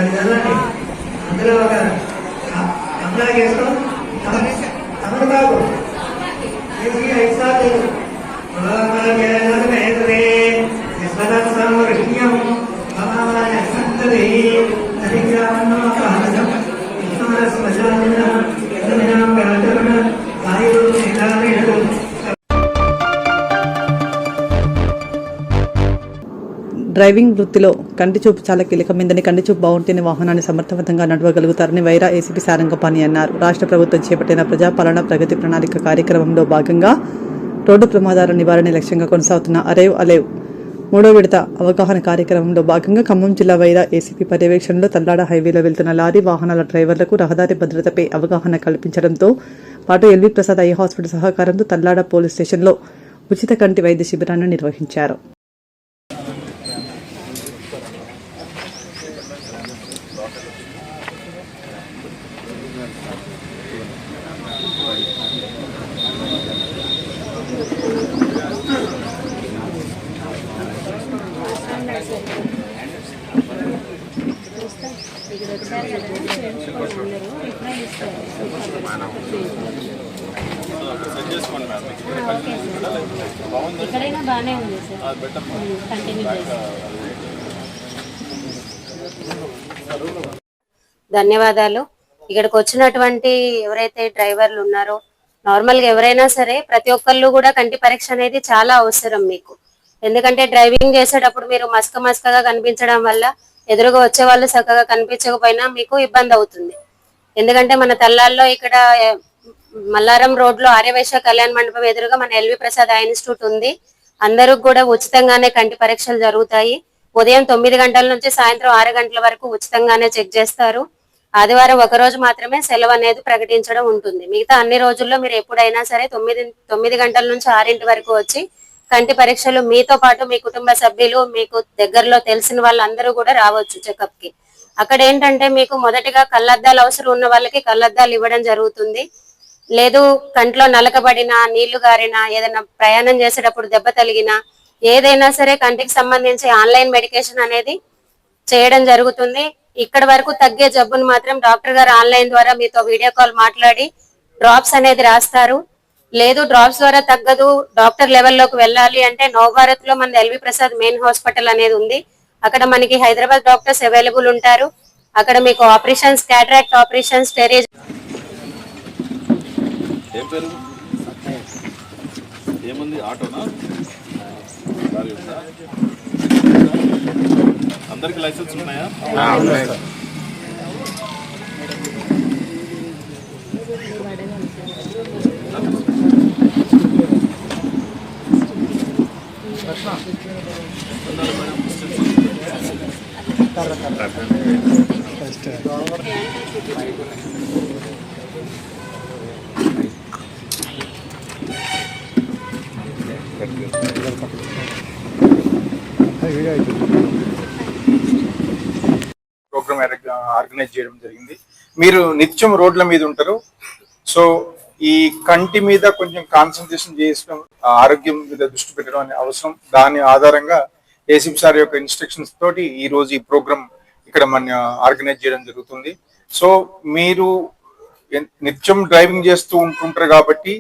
అది చదవండి. అందులో ఒక అప్లై చేస్తాం. తమిళనాడు డ్రైవింగ్ వృత్తిలో కంటి చూపు చాలా కీలకమైందని, కంటి చూపు బాగుంటేనే వాహనాన్ని సమర్థవంతంగా నడవగలుగుతారని వైరా ఏసీపీ సారంగపాణి అన్నారు. రాష్ట్ర ప్రభుత్వం చేపట్టిన ప్రజాపాలన ప్రగతి ప్రణాళిక కార్యక్రమంలో భాగంగా రోడ్డు ప్రమాదాల నివారణ లక్ష్యంగా కొనసాగుతున్న అరేవ్ అలేవ్ 3వ విడత అవగాహన కార్యక్రమంలో భాగంగా ఖమ్మం జిల్లా వైరా ఏసీపీ పర్యవేక్షణలో తల్లాడ హైవేలో వెళ్తున్న లారీ వాహనాల డ్రైవర్లకు రహదారి భద్రతపై అవగాహన కల్పించడంతో పాటు ఎల్వి ప్రసాద్ ఐ హాస్పిటల్ సహకారంతో తల్లాడ పోలీస్ స్టేషన్లో ఉచిత కంటి వైద్య శిబిరాన్ని నిర్వహించారు. ఎక్కడైనా బాగానే ఉంది సార్, కంటిన్యూ చేస్తాం. ధన్యవాదాలు. ఇక్కడికి వచ్చినటువంటి ఎవరైతే డ్రైవర్లు ఉన్నారో, నార్మల్గా ఎవరైనా సరే ప్రతి ఒక్కళ్ళు కూడా కంటి పరీక్ష అనేది చాలా అవసరం మీకు. ఎందుకంటే డ్రైవింగ్ చేసేటప్పుడు మీరు మసకగా కనిపించడం వల్ల ఎదురుగా వచ్చే వాళ్ళు చక్కగా కనిపించకపోయినా మీకు ఇబ్బంది అవుతుంది. ఎందుకంటే మన తల్లాల్లో ఇక్కడ మల్లారం రోడ్ లో ఆర్యవైశ్య కళ్యాణ మండపం ఎదురుగా మన ఎల్వి ప్రసాద్ ఐ ఇన్స్టిట్యూట్ ఉంది. అందరూ కూడా ఉచితంగానే కంటి పరీక్షలు జరుగుతాయి. ఉదయం 9 గంటల నుంచి సాయంత్రం 6 గంటల వరకు ఉచితంగానే చెక్ చేస్తారు. ఆదివారం ఒకరోజు మాత్రమే సెలవు అనేది ప్రకటించడం ఉంటుంది. మిగతా అన్ని రోజుల్లో మీరు ఎప్పుడైనా సరే 9 గంటల నుంచి 6 వరకు వచ్చి కంటి పరీక్షలు మీతో పాటు మీ కుటుంబ సభ్యులు, మీకు దగ్గరలో తెలిసిన వాళ్ళందరూ కూడా రావచ్చు చెకప్ కి. అక్కడ ఏంటంటే మీకు మొదటిగా కళ్ళద్దాలు అవసరం ఉన్న వాళ్ళకి కళ్ళద్దాలు ఇవ్వడం జరుగుతుంది. లేదు కంట్లో నలకబడినా, నీళ్లు గారినా, ఏదైనా ప్రయాణం చేసేటప్పుడు దెబ్బ తగిలినా, ఏదైనా సరే కంటికి సంబంధించి ఆన్లైన్ మెడికేషన్ అనేది చేయడం జరుగుతుంది. ఇక్కడ వరకు తగ్గే జబ్బును మాత్రం డాక్టర్ గారు ఆన్లైన్ ద్వారా మీతో వీడియో కాల్ మాట్లాడి డ్రాప్స్ అనేది రాస్తారు. లేదు డ్రాప్స్ ద్వారా తగ్గదు, డాక్టర్ లెవెల్లోకి వెళ్ళాలి అంటే నవభారత్ లో మన ఎల్వి ప్రసాద్ మెయిన్ హాస్పిటల్ అనేది ఉంది. అక్కడ మనకి హైదరాబాద్ డాక్టర్స్ అవైలబుల్ ఉంటారు. అక్కడ మీకు ఆపరేషన్స్, క్యాటరాక్ట్ ఆపరేషన్స్, స్టెరేజ్. ఏముంది ఆటోనా? అందరికి లైసెన్స్ ఉన్నాయా? ప్రోగ్రామ్ ఆర్గనైజ్ చేయడం జరిగింది. మీరు నిత్యం రోడ్ల మీద ఉంటారు. సో ఈ కంటి మీద కొంచెం కాన్సన్ట్రేషన్ చేయడం, ఆరోగ్యం మీద దృష్టి పెట్టడం అనే అవసరం. దాని ఆధారంగా ఏసీపీ సార్ యొక్క ఇన్స్ట్రక్షన్స్ తోటి ఈ రోజు ఈ ప్రోగ్రామ్ ఇక్కడ మన ఆర్గనైజ్ చేయడం జరుగుతుంది. సో మీరు నిత్యం డ్రైవింగ్ చేస్తూ ఉంటుంటారు కాబట్టి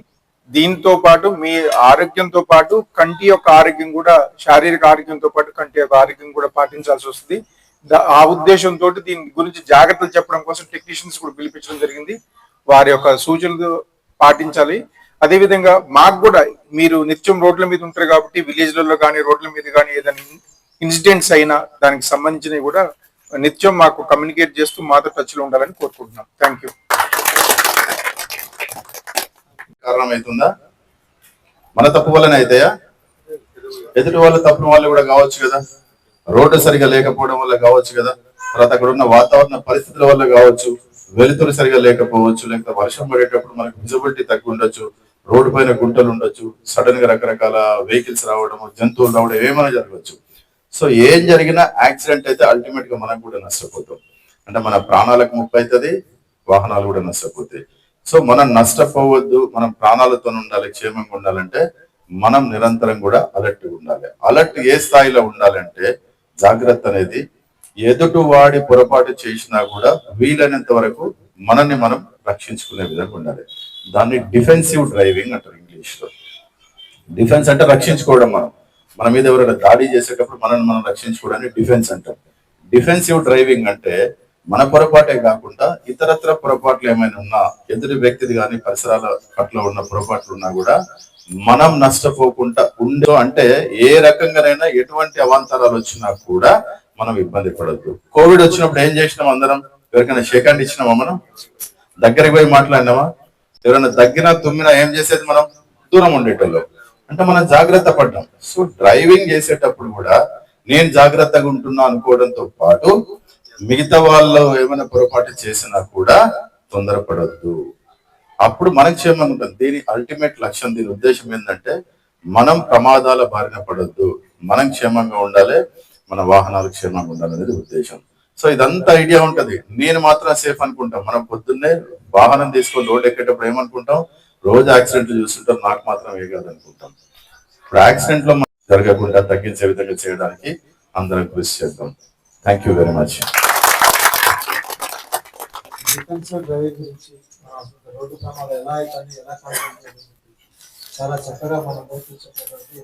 దీంతో పాటు మీ ఆరోగ్యంతో పాటు కంటి యొక్క ఆరోగ్యం కూడా, శారీరక ఆరోగ్యంతో పాటు కంటి యొక్క ఆరోగ్యం కూడా పాటించాల్సి వస్తుంది. ఆ ఉద్దేశంతో దీని గురించి జాగ్రత్తలు చెప్పడం కోసం టెక్నీషియన్స్ కూడా పిలిపించడం జరిగింది. వారి యొక్క సూచనలు పాటించాలి. అదేవిధంగా మాకు కూడా, మీరు నిత్యం రోడ్ల మీద ఉంటారు కాబట్టి విలేజ్లలో కానీ రోడ్ల మీద కానీ ఏదైనా ఇన్సిడెంట్స్ అయినా దానికి సంబంధించినవి కూడా నిత్యం మాకు కమ్యూనికేట్ చేస్తూ మాతో టచ్ లో ఉండాలని కోరుకుంటున్నాం. Thank you. కారణమవుతుందా? మన తప్పు వల్లనే అవుతాయా? ఎదుటి వాళ్ళ తప్పుల వల్ల కూడా కావచ్చు కదా, రోడ్డు సరిగా లేకపోవడం వల్ల కావచ్చు కదా, తర్వాత అక్కడ ఉన్న వాతావరణ పరిస్థితుల వల్ల కావచ్చు, వెలుతురు సరిగా లేకపోవచ్చు, లేకపోతే వర్షం పడేటప్పుడు మనకు విజిబిలిటీ తక్కువ ఉండొచ్చు, రోడ్డు పైన గుంటలు ఉండొచ్చు, సడన్ గా రకరకాల వెహికల్స్ రావడం, జంతువులు రావడం, ఏమైనా జరగవచ్చు. సో ఏం జరిగినా యాక్సిడెంట్ అయితే అల్టిమేట్ గా మనం కూడా నష్టపోతాం. అంటే మన ప్రాణాలకు ముప్పు అవుతుంది, వాహనాలు కూడా నష్టపోతాయి. సో మనం నష్టపోవద్దు, మనం ప్రాణాలతో ఉండాలి, క్షేమంగా ఉండాలంటే మనం నిరంతరం కూడా అలర్ట్ ఉండాలి. అలర్ట్ ఏ స్థాయిలో ఉండాలంటే జాగ్రత్త అనేది ఎదుటి వాడి పొరపాటు చేసినా కూడా వీలైనంత వరకు మనల్ని మనం రక్షించుకునే విధంగా ఉండాలి. దాన్ని డిఫెన్సివ్ డ్రైవింగ్ అంటారు ఇంగ్లీష్ లో. డిఫెన్స్ అంటే రక్షించుకోవడం. మన మీద ఎవరైనా దాడి చేసేటప్పుడు మనల్ని మనం రక్షించుకోవడానికి డిఫెన్స్ అంటాం. డిఫెన్సివ్ డ్రైవింగ్ అంటే మన పొరపాటే కాకుండా ఇతరత్ర పొరపాట్లు ఏమైనా ఉన్నా, ఎదుటి వ్యక్తిది కానీ పరిసరాల పట్ల ఉన్న పొరపాట్లు ఉన్నా కూడా మనం నష్టపోకుండా ఉండే, అంటే ఏ రకంగానైనా ఎటువంటి అవాంతరాలు వచ్చినా కూడా మనం ఇబ్బంది పడద్దు. కోవిడ్ వచ్చినప్పుడు ఏం చేసినాం? అందరం ఎవరికైనా షేక్ హ్యాండ్ ఇచ్చినామా? మనం దగ్గరికి పోయి మాట్లాడినామా? ఎవరైనా దగ్గినా తుమ్మినా ఏం చేసేది? మనం దూరం ఉండేటోళ్ళం. అంటే మనం జాగ్రత్త పడ్డాం. సో డ్రైవింగ్ చేసేటప్పుడు కూడా నేను జాగ్రత్తగా ఉంటున్నా అనుకోవడంతో పాటు మిగతా వాళ్ళు ఏమైనా పొరపాటు చేసినా కూడా తొందరపడద్దు. అప్పుడు మనకు క్షేమంగా ఉంటుంది. దీని అల్టిమేట్ లక్ష్యం, దీని ఉద్దేశం ఏంటంటే మనం ప్రమాదాల బారిన పడద్దు, మనం క్షేమంగా ఉండాలి, మన వాహనాలు క్షేమంగా ఉండాలనేది ఉద్దేశం. సో ఇదంతా ఐడియా ఉంటది. నేను మాత్రం సేఫ్ అనుకుంటాం. మనం పొద్దున్నే వాహనం తీసుకొని రోడ్డు ఎక్కేటప్పుడు ఏమనుకుంటాం? రోజు యాక్సిడెంట్లు చూస్తుంటాం, నాకు మాత్రం ఏ కాదనుకుంటాం. ఇప్పుడు యాక్సిడెంట్ లో జరగకుండా తగ్గించే విధంగా చేయడానికి అందరం కృషి చేద్దాం. Thank you very much. Driving గురించి రోడ్డు ప్రమాదాలు ఎలా అవుతాయి, ఎలా కంట్రోల్ చేయాలి చాలా చక్కగా మనం నేర్పించేటటువంటి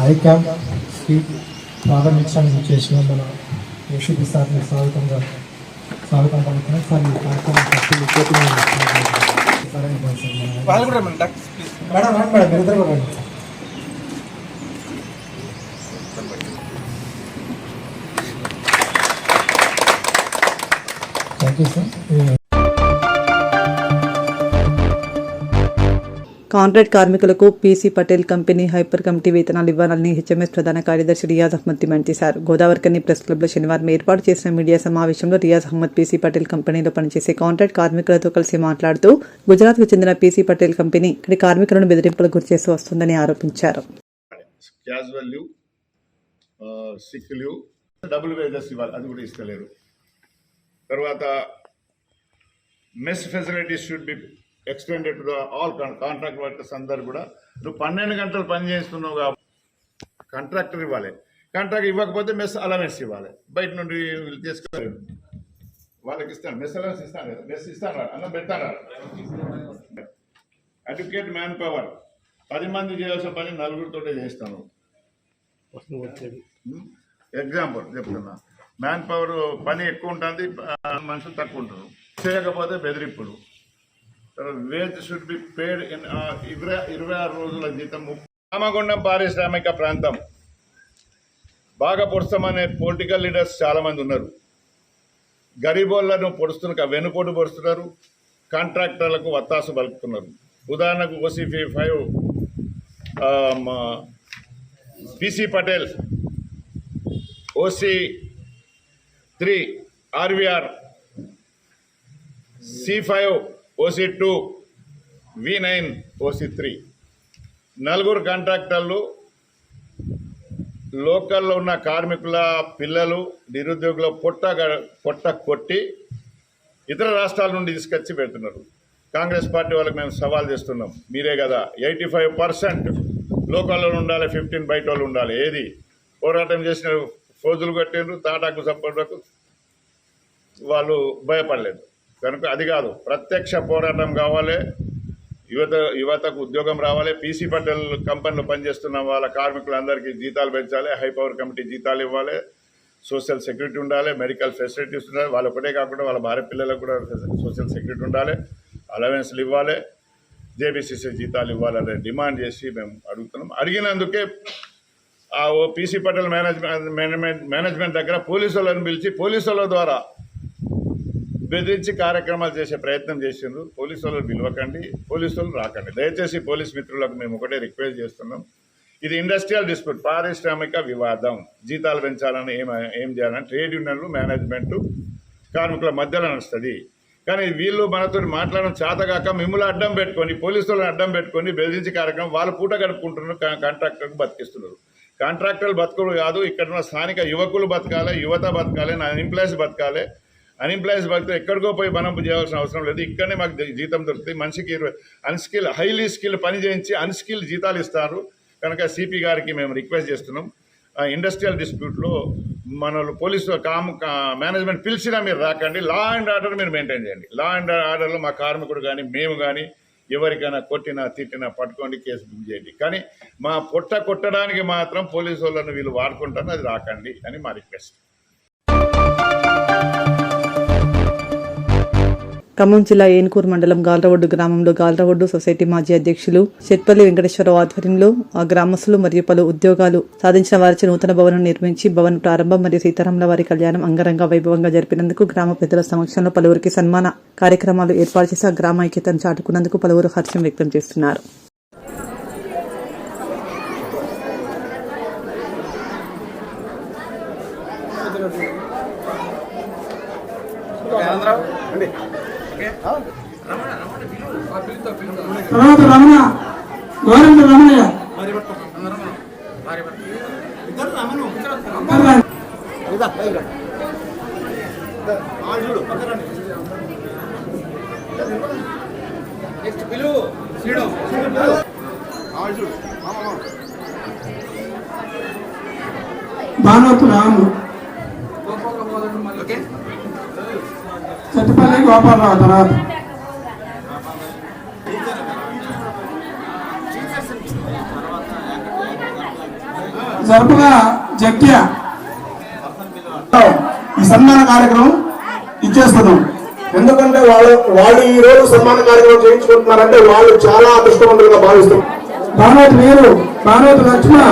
ఐ క్యాంప్ ప్రారంభించడానికి చేసిన మన ఏసీపీ సార్ని స్వాగతం పలుకుతున్నాం సార్. ఈ కార్యక్రమం మేడం మీరిద్దరు కూడా థ్యాంక్ యూ సార్. కాంట్రాక్ట్ కార్మికులకు PC Patel company hyper committee వేతనాలు ఇవ్వాలని హెచ్ఎంఎస్ ప్రధాన కార్యదర్శి రియాజ్ అహ్మద్ డిమాండ్ చేశారు. గోదావరికని ప్రెస్ క్లబ్ లో శనివారం ఏర్పాటు చేసిన మీడియా సమావేశంలో రియాజ్ అహ్మద్ పీసీ పటేల్ కంపెనీలో పనిచేసే కాంట్రాక్ట్ కార్మికులతో కలిసి మాట్లాడుతూ గుజరాత్ కు చెందిన పీసీ పటేల్ కంపెనీ ఇక్కడి కార్మికులను బెదిరింపులకు గురిచేస్తూ వస్తుందని ఆరోపించారు. డబుల్ వేజెస్ ఇవ్వాలి, అది కూడా ఇస్తలేరు. తర్వాత mess facilities should be extended to all contract workers అందరు కూడా. నువ్వు 12 గంటలు పని చేస్తున్నావు కాబట్టి కాంట్రాక్టర్ ఇవ్వాలి, కాంట్రాక్ట్ ఇవ్వకపోతే మెస్ అలవెన్స్ ఇవ్వాలి. బయట నుండి తీసుకొని వాళ్ళకి ఇస్తాను, మెస్ అలవెన్స్ ఇస్తాను కదా, మెస్ ఇస్తాను, అన్నం పెడతాను. అడ్వకేట్ మ్యాన్ పవర్ 10 మంది చేయాల్సిన పని 4తోటే చేస్తాను. ఎగ్జాంపుల్ చెప్తున్నా, మ్యాన్ పవర్ పని ఎక్కువ ఉంటుంది, మనుషులు తక్కువ ఉంటారు. చేయకపోతే బెదిరింపులు. Wage should be paid in 26 రోజుల జీతం. రామగుండం పారిశ్రామిక ప్రాంతం బాగా పొడుస్తామనే పొలిటికల్ లీడర్స్ చాలా మంది ఉన్నారు. గరీబోళ్లను పొడుస్తున్నారు, వెనుపోటు పొడుస్తున్నారు, కాంట్రాక్టర్లకు వత్తాసు పలుకుతున్నారు. ఉదాహరణకు ఓసీఫీ 5 PC Patel, OC3 RVR, C5 OC2, V9 OC3 4 కాంట్రాక్టర్లు లోకల్లో ఉన్న కార్మికుల పిల్లలు, నిరుద్యోగుల పొట్ట కొట్టి ఇతర రాష్ట్రాల నుండి తీసుకొచ్చి పెడుతున్నారు. కాంగ్రెస్ పార్టీ వాళ్ళకి మేము సవాల్ చేస్తున్నాం, మీరే కదా 85% లోకల్లో ఉండాలి, 15 బయట వాళ్ళు ఉండాలి. ఏది పోరాటం చేసిన ఫోజులు కట్టిండ్రు, తాటాకు సపోర్టులకు వాళ్ళు భయపడలేదు. కనుక అది కాదు, ప్రత్యక్ష పోరాటం కావాలి. యువతకు ఉద్యోగం రావాలి. పీసీ పటేల్ కంపెనీలో పనిచేస్తున్న వాళ్ళ కార్మికులందరికీ జీతాలు పెంచాలి. హై పవర్ కమిటీ జీతాలు ఇవ్వాలి. సోషల్ సెక్యూరిటీ ఉండాలి. మెడికల్ ఫెసిలిటీస్ ఉండాలి. వాళ్ళు ఒకటే కాకుండా వాళ్ళ భార్య పిల్లలకు కూడా సోషల్ సెక్యూరిటీ ఉండాలి. అలవెన్స్లు ఇవ్వాలి. జేబీసీసీ జీతాలు ఇవ్వాలనే డిమాండ్ చేసి మేము అడుగుతున్నాం. అడిగినందుకే ఆ పీసీ పటేల్ మేనేజ్మెంట్ దగ్గర పోలీసులను పిలిచి పోలీసుల ద్వారా బెదిరించి కార్యక్రమాలు చేసే ప్రయత్నం చేసిండ్రు. పోలీసు వాళ్ళు పిలవకండి, పోలీసులు రాకండి. దయచేసి పోలీస్ మిత్రులకు మేము ఒకటే రిక్వెస్ట్ చేస్తున్నాం. ఇది ఇండస్ట్రియల్ డిస్ప్యూట్, పారిశ్రామిక వివాదం. జీతాలు పెంచాలని ఏం చేయాలని ట్రేడ్ యూనియన్లు, మేనేజ్మెంట్, కార్మికుల మధ్యలో నడుస్తుంది. కానీ వీళ్ళు మనతో మాట్లాడడం చేతగాక మిమ్మల్ని అడ్డం పెట్టుకొని, పోలీసులను అడ్డం పెట్టుకొని బెదిరించి కార్యక్రమం వాళ్ళు పూట గడుపుకుంటున్నారు. కాంట్రాక్టర్కు బతికిస్తున్నారు. కాంట్రాక్టర్లు బతుకులు కాదు, ఇక్కడ ఉన్న స్థానిక యువకులు బతకాలి, యువత బతకాలి, అన్ఎంప్లాయీస్ బతకాలి. అన్ఎంప్లాయీస్ బతికితే ఎక్కడికో పోయి బనంపు చేయాల్సిన అవసరం లేదు. ఇక్కడనే మాకు జీతం దొరుకుతుంది. మనిషికి హైలీ స్కిల్ పని చేయించి అన్స్కిల్ జీతాలు ఇస్తారు. కనుక సిపి గారికి మేము రిక్వెస్ట్ చేస్తున్నాం, ఇండస్ట్రియల్ డిస్ప్యూట్లో మన పోలీసు మేనేజ్మెంట్ పిలిచినా మీరు రాకండి. లా అండ్ ఆర్డర్ మీరు మెయింటైన్ చేయండి. లా అండ్ ఆర్డర్లో మా కార్మికుడు కానీ మేము కానీ ఎవరికైనా కొట్టినా తిట్టినా పట్టుకోండి, కేసు బుక్ చేయండి. కానీ మా కొట్టడానికి మాత్రం పోలీసు వాళ్ళని వీళ్ళు వాడుకుంటారు, అది రాకండి అని మా రిక్వెస్ట్. ఖమ్మం జిల్లా ఏన్కూరు మండలం గాల్రవొడ్డు గ్రామంలో గాల్రవొడ్డు సొసైటీ మాజీ అధ్యక్షులు చెట్పల్లి వెంకటేశ్వరరావు ఆధ్వర్యంలో ఆ గ్రామస్తులు మరియు పలు ఉద్యోగాలు సాధించిన వారిచే నూతన భవనం నిర్మించి భవన ప్రారంభం మరియు సీతారాముల వారి కళ్యాణం అంగరంగ వైభవంగా జరిపినందుకు గ్రామ పెద్దల సమక్షంలో పలువురికి సన్మాన కార్యక్రమాలు ఏర్పాటు చేసి ఆ గ్రామ ఐక్యతను చాటుకున్నందుకు పలువురు హర్షం వ్యక్తం చేస్తున్నారు. తర్వాత రమణ గోరంట రమణయ్య భానువతు రాము చెట్టుపల్లి గోపాలరావు తర్వాత జరుపుగా జగ్య ఈ సన్మాన కార్యక్రమం ఇచ్చేస్తున్నాం. ఎందుకంటే వాళ్ళు ఈ రోజు సన్మాన కార్యక్రమం చేయించుకుంటున్నారంటే వాళ్ళు చాలా అదృష్టవంతులుగా భావిస్తారు. భానోత్ వీరు, భానోత్ లక్ష్మణ,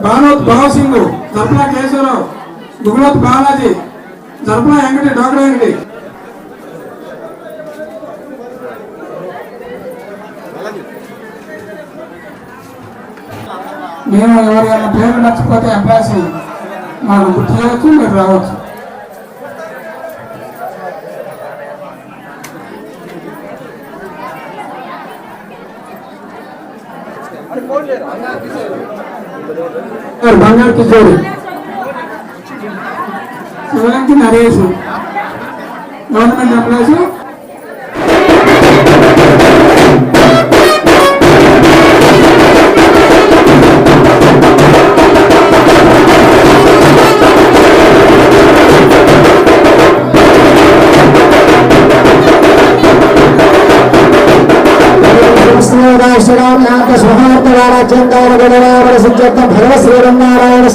భానోత్ భగవసింగ్, జర్పల కేశవరావు, గుగులోత్ బాలాజీ, జర్పల వెంకటి, డాక్టర్ వెంకటి. మేము ఎవరికైనా పేరు నచ్చకపోతే ఎంప్లాయీస్ మాకు గుర్తు చేయవచ్చు, మీరు రావచ్చు. బంగారు కిషోర్, శివలంకి నరేష్, గవర్నమెంట్ ఎంప్లాయీస్. భగవ శ్రీరామనారాయణ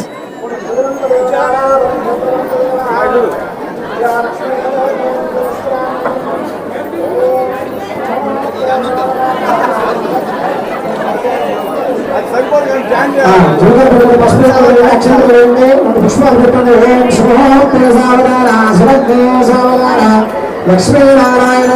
పుష్పాలు పెట్టండి. ఓం శుభోత్తర సావధాన సుభద్రే సావధాన లక్ష్మీనారాయణ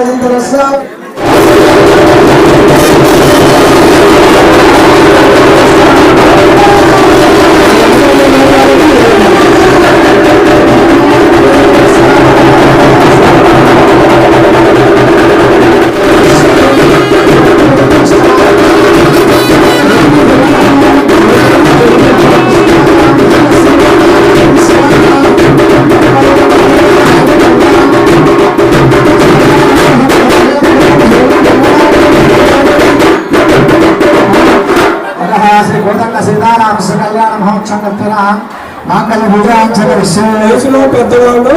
వయసులో పెద్దవాళ్ళు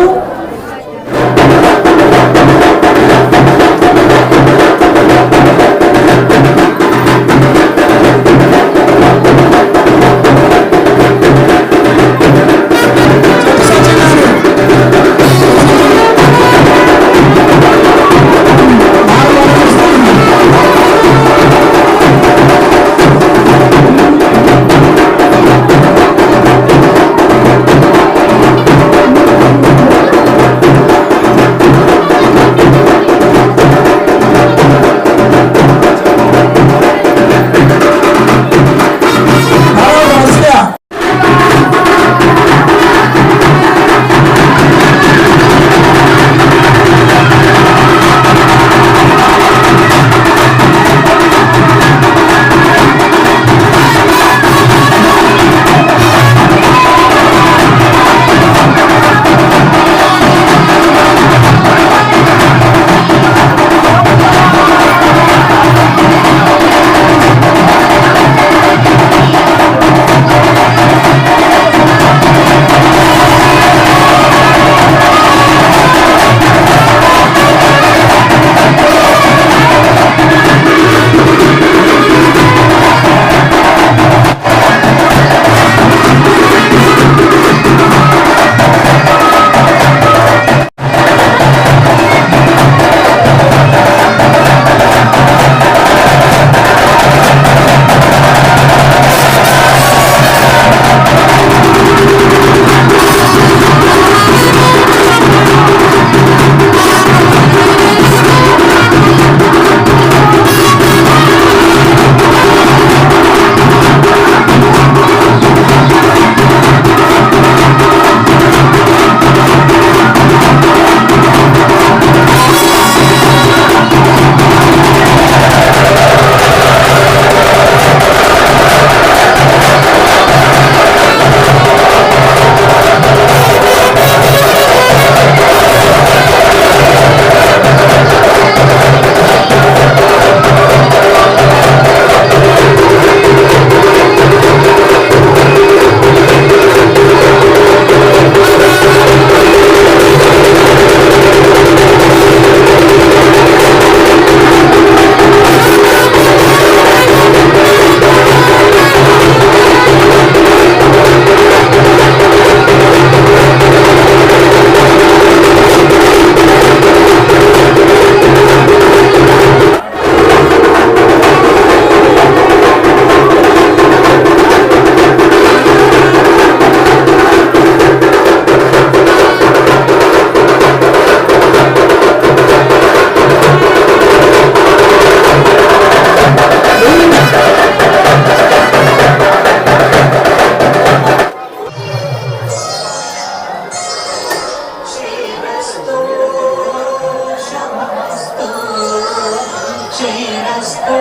శ్రీరస్తు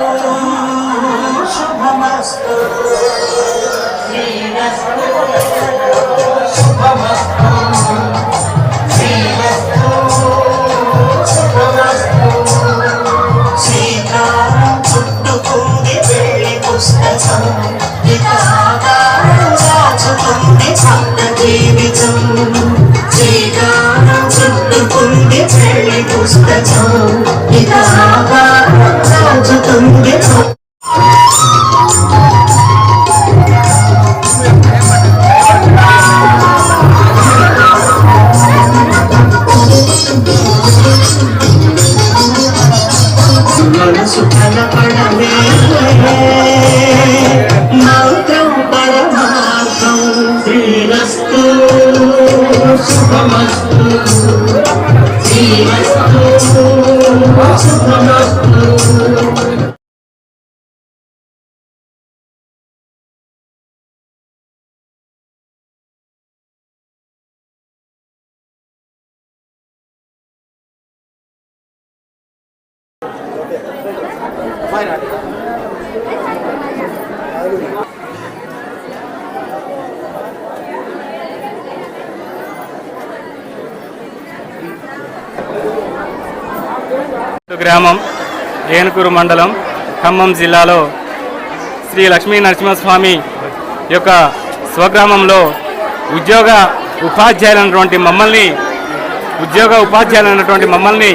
శుభమస్తు శ్రీరస్తు శుభమస్తు శ్రీరస్తు శుభమస్తు శ్రీకారం చుట్టుకుంది పెళ్లి పుస్తకం ఇక ఆకారం దాచుకుంది సొంత జీవితం శ్రీకారం చుట్టుకుంది పెళ్లి పుస్తకం ఇక ఆకారం దాచుకుంది మనసు కనపడమే మంత్రం పరమార్థం శ్రీరస్తు శుభమస్తు శ్రీరస్తు శుభమస్తు. గ్రామం ఏనుకూరు మండలం ఖమ్మం జిల్లాలో శ్రీ లక్ష్మీ నరసింహస్వామి యొక్క స్వగ్రామంలో ఉపాధ్యాయులైనటువంటి మమ్మల్ని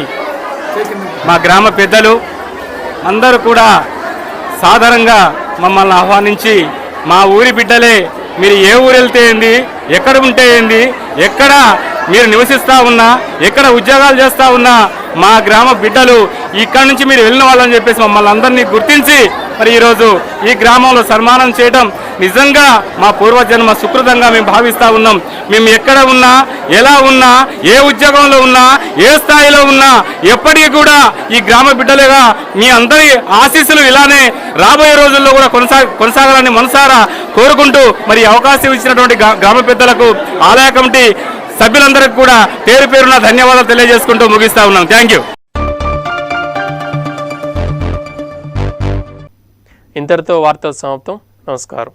మా గ్రామ పెద్దలు అందరూ కూడా సాధారణంగా మమ్మల్ని ఆహ్వానించి మా ఊరి బిడ్డలే, మీరు ఏ ఊరు వెళ్తే ఏంది, ఎక్కడ ఉంటే ఏంది, ఎక్కడ మీరు నివసిస్తూ ఉన్నా, ఎక్కడ ఉద్యోగాలు చేస్తూ ఉన్నా మా గ్రామ బిడ్డలు ఇక్కడి నుంచి మీరు వెళ్ళిన వాళ్ళని చెప్పేసి మమ్మల్ని అందరినీ గుర్తించి మరి ఈరోజు ఈ గ్రామంలో సన్మానం చేయడం నిజంగా మా పూర్వజన్మ సుకృతంగా మేము భావిస్తూ ఉన్నాం. మేము ఎక్కడ ఉన్నా, ఎలా ఉన్నా, ఏ ఉద్యోగంలో ఉన్నా, ఏ స్థాయిలో ఉన్నా ఎప్పటికీ కూడా ఈ గ్రామ బిడ్డలుగా మీ అందరి ఆశీస్సులు ఇలానే రాబోయే రోజుల్లో కూడా కొనసాగాలని మనసారా కోరుకుంటూ మరి అవకాశం ఇచ్చినటువంటి గ్రామ పెద్దలకు, ఆలయ కమిటీ సభ్యులందరికీ కూడా పేరు పేరున ధన్యవాదాలు తెలియజేసుకుంటూ ముగిస్తా ఉన్నాం. Thank you. ఇంతటితో వార్తలు సమాప్తం. నమస్కారం.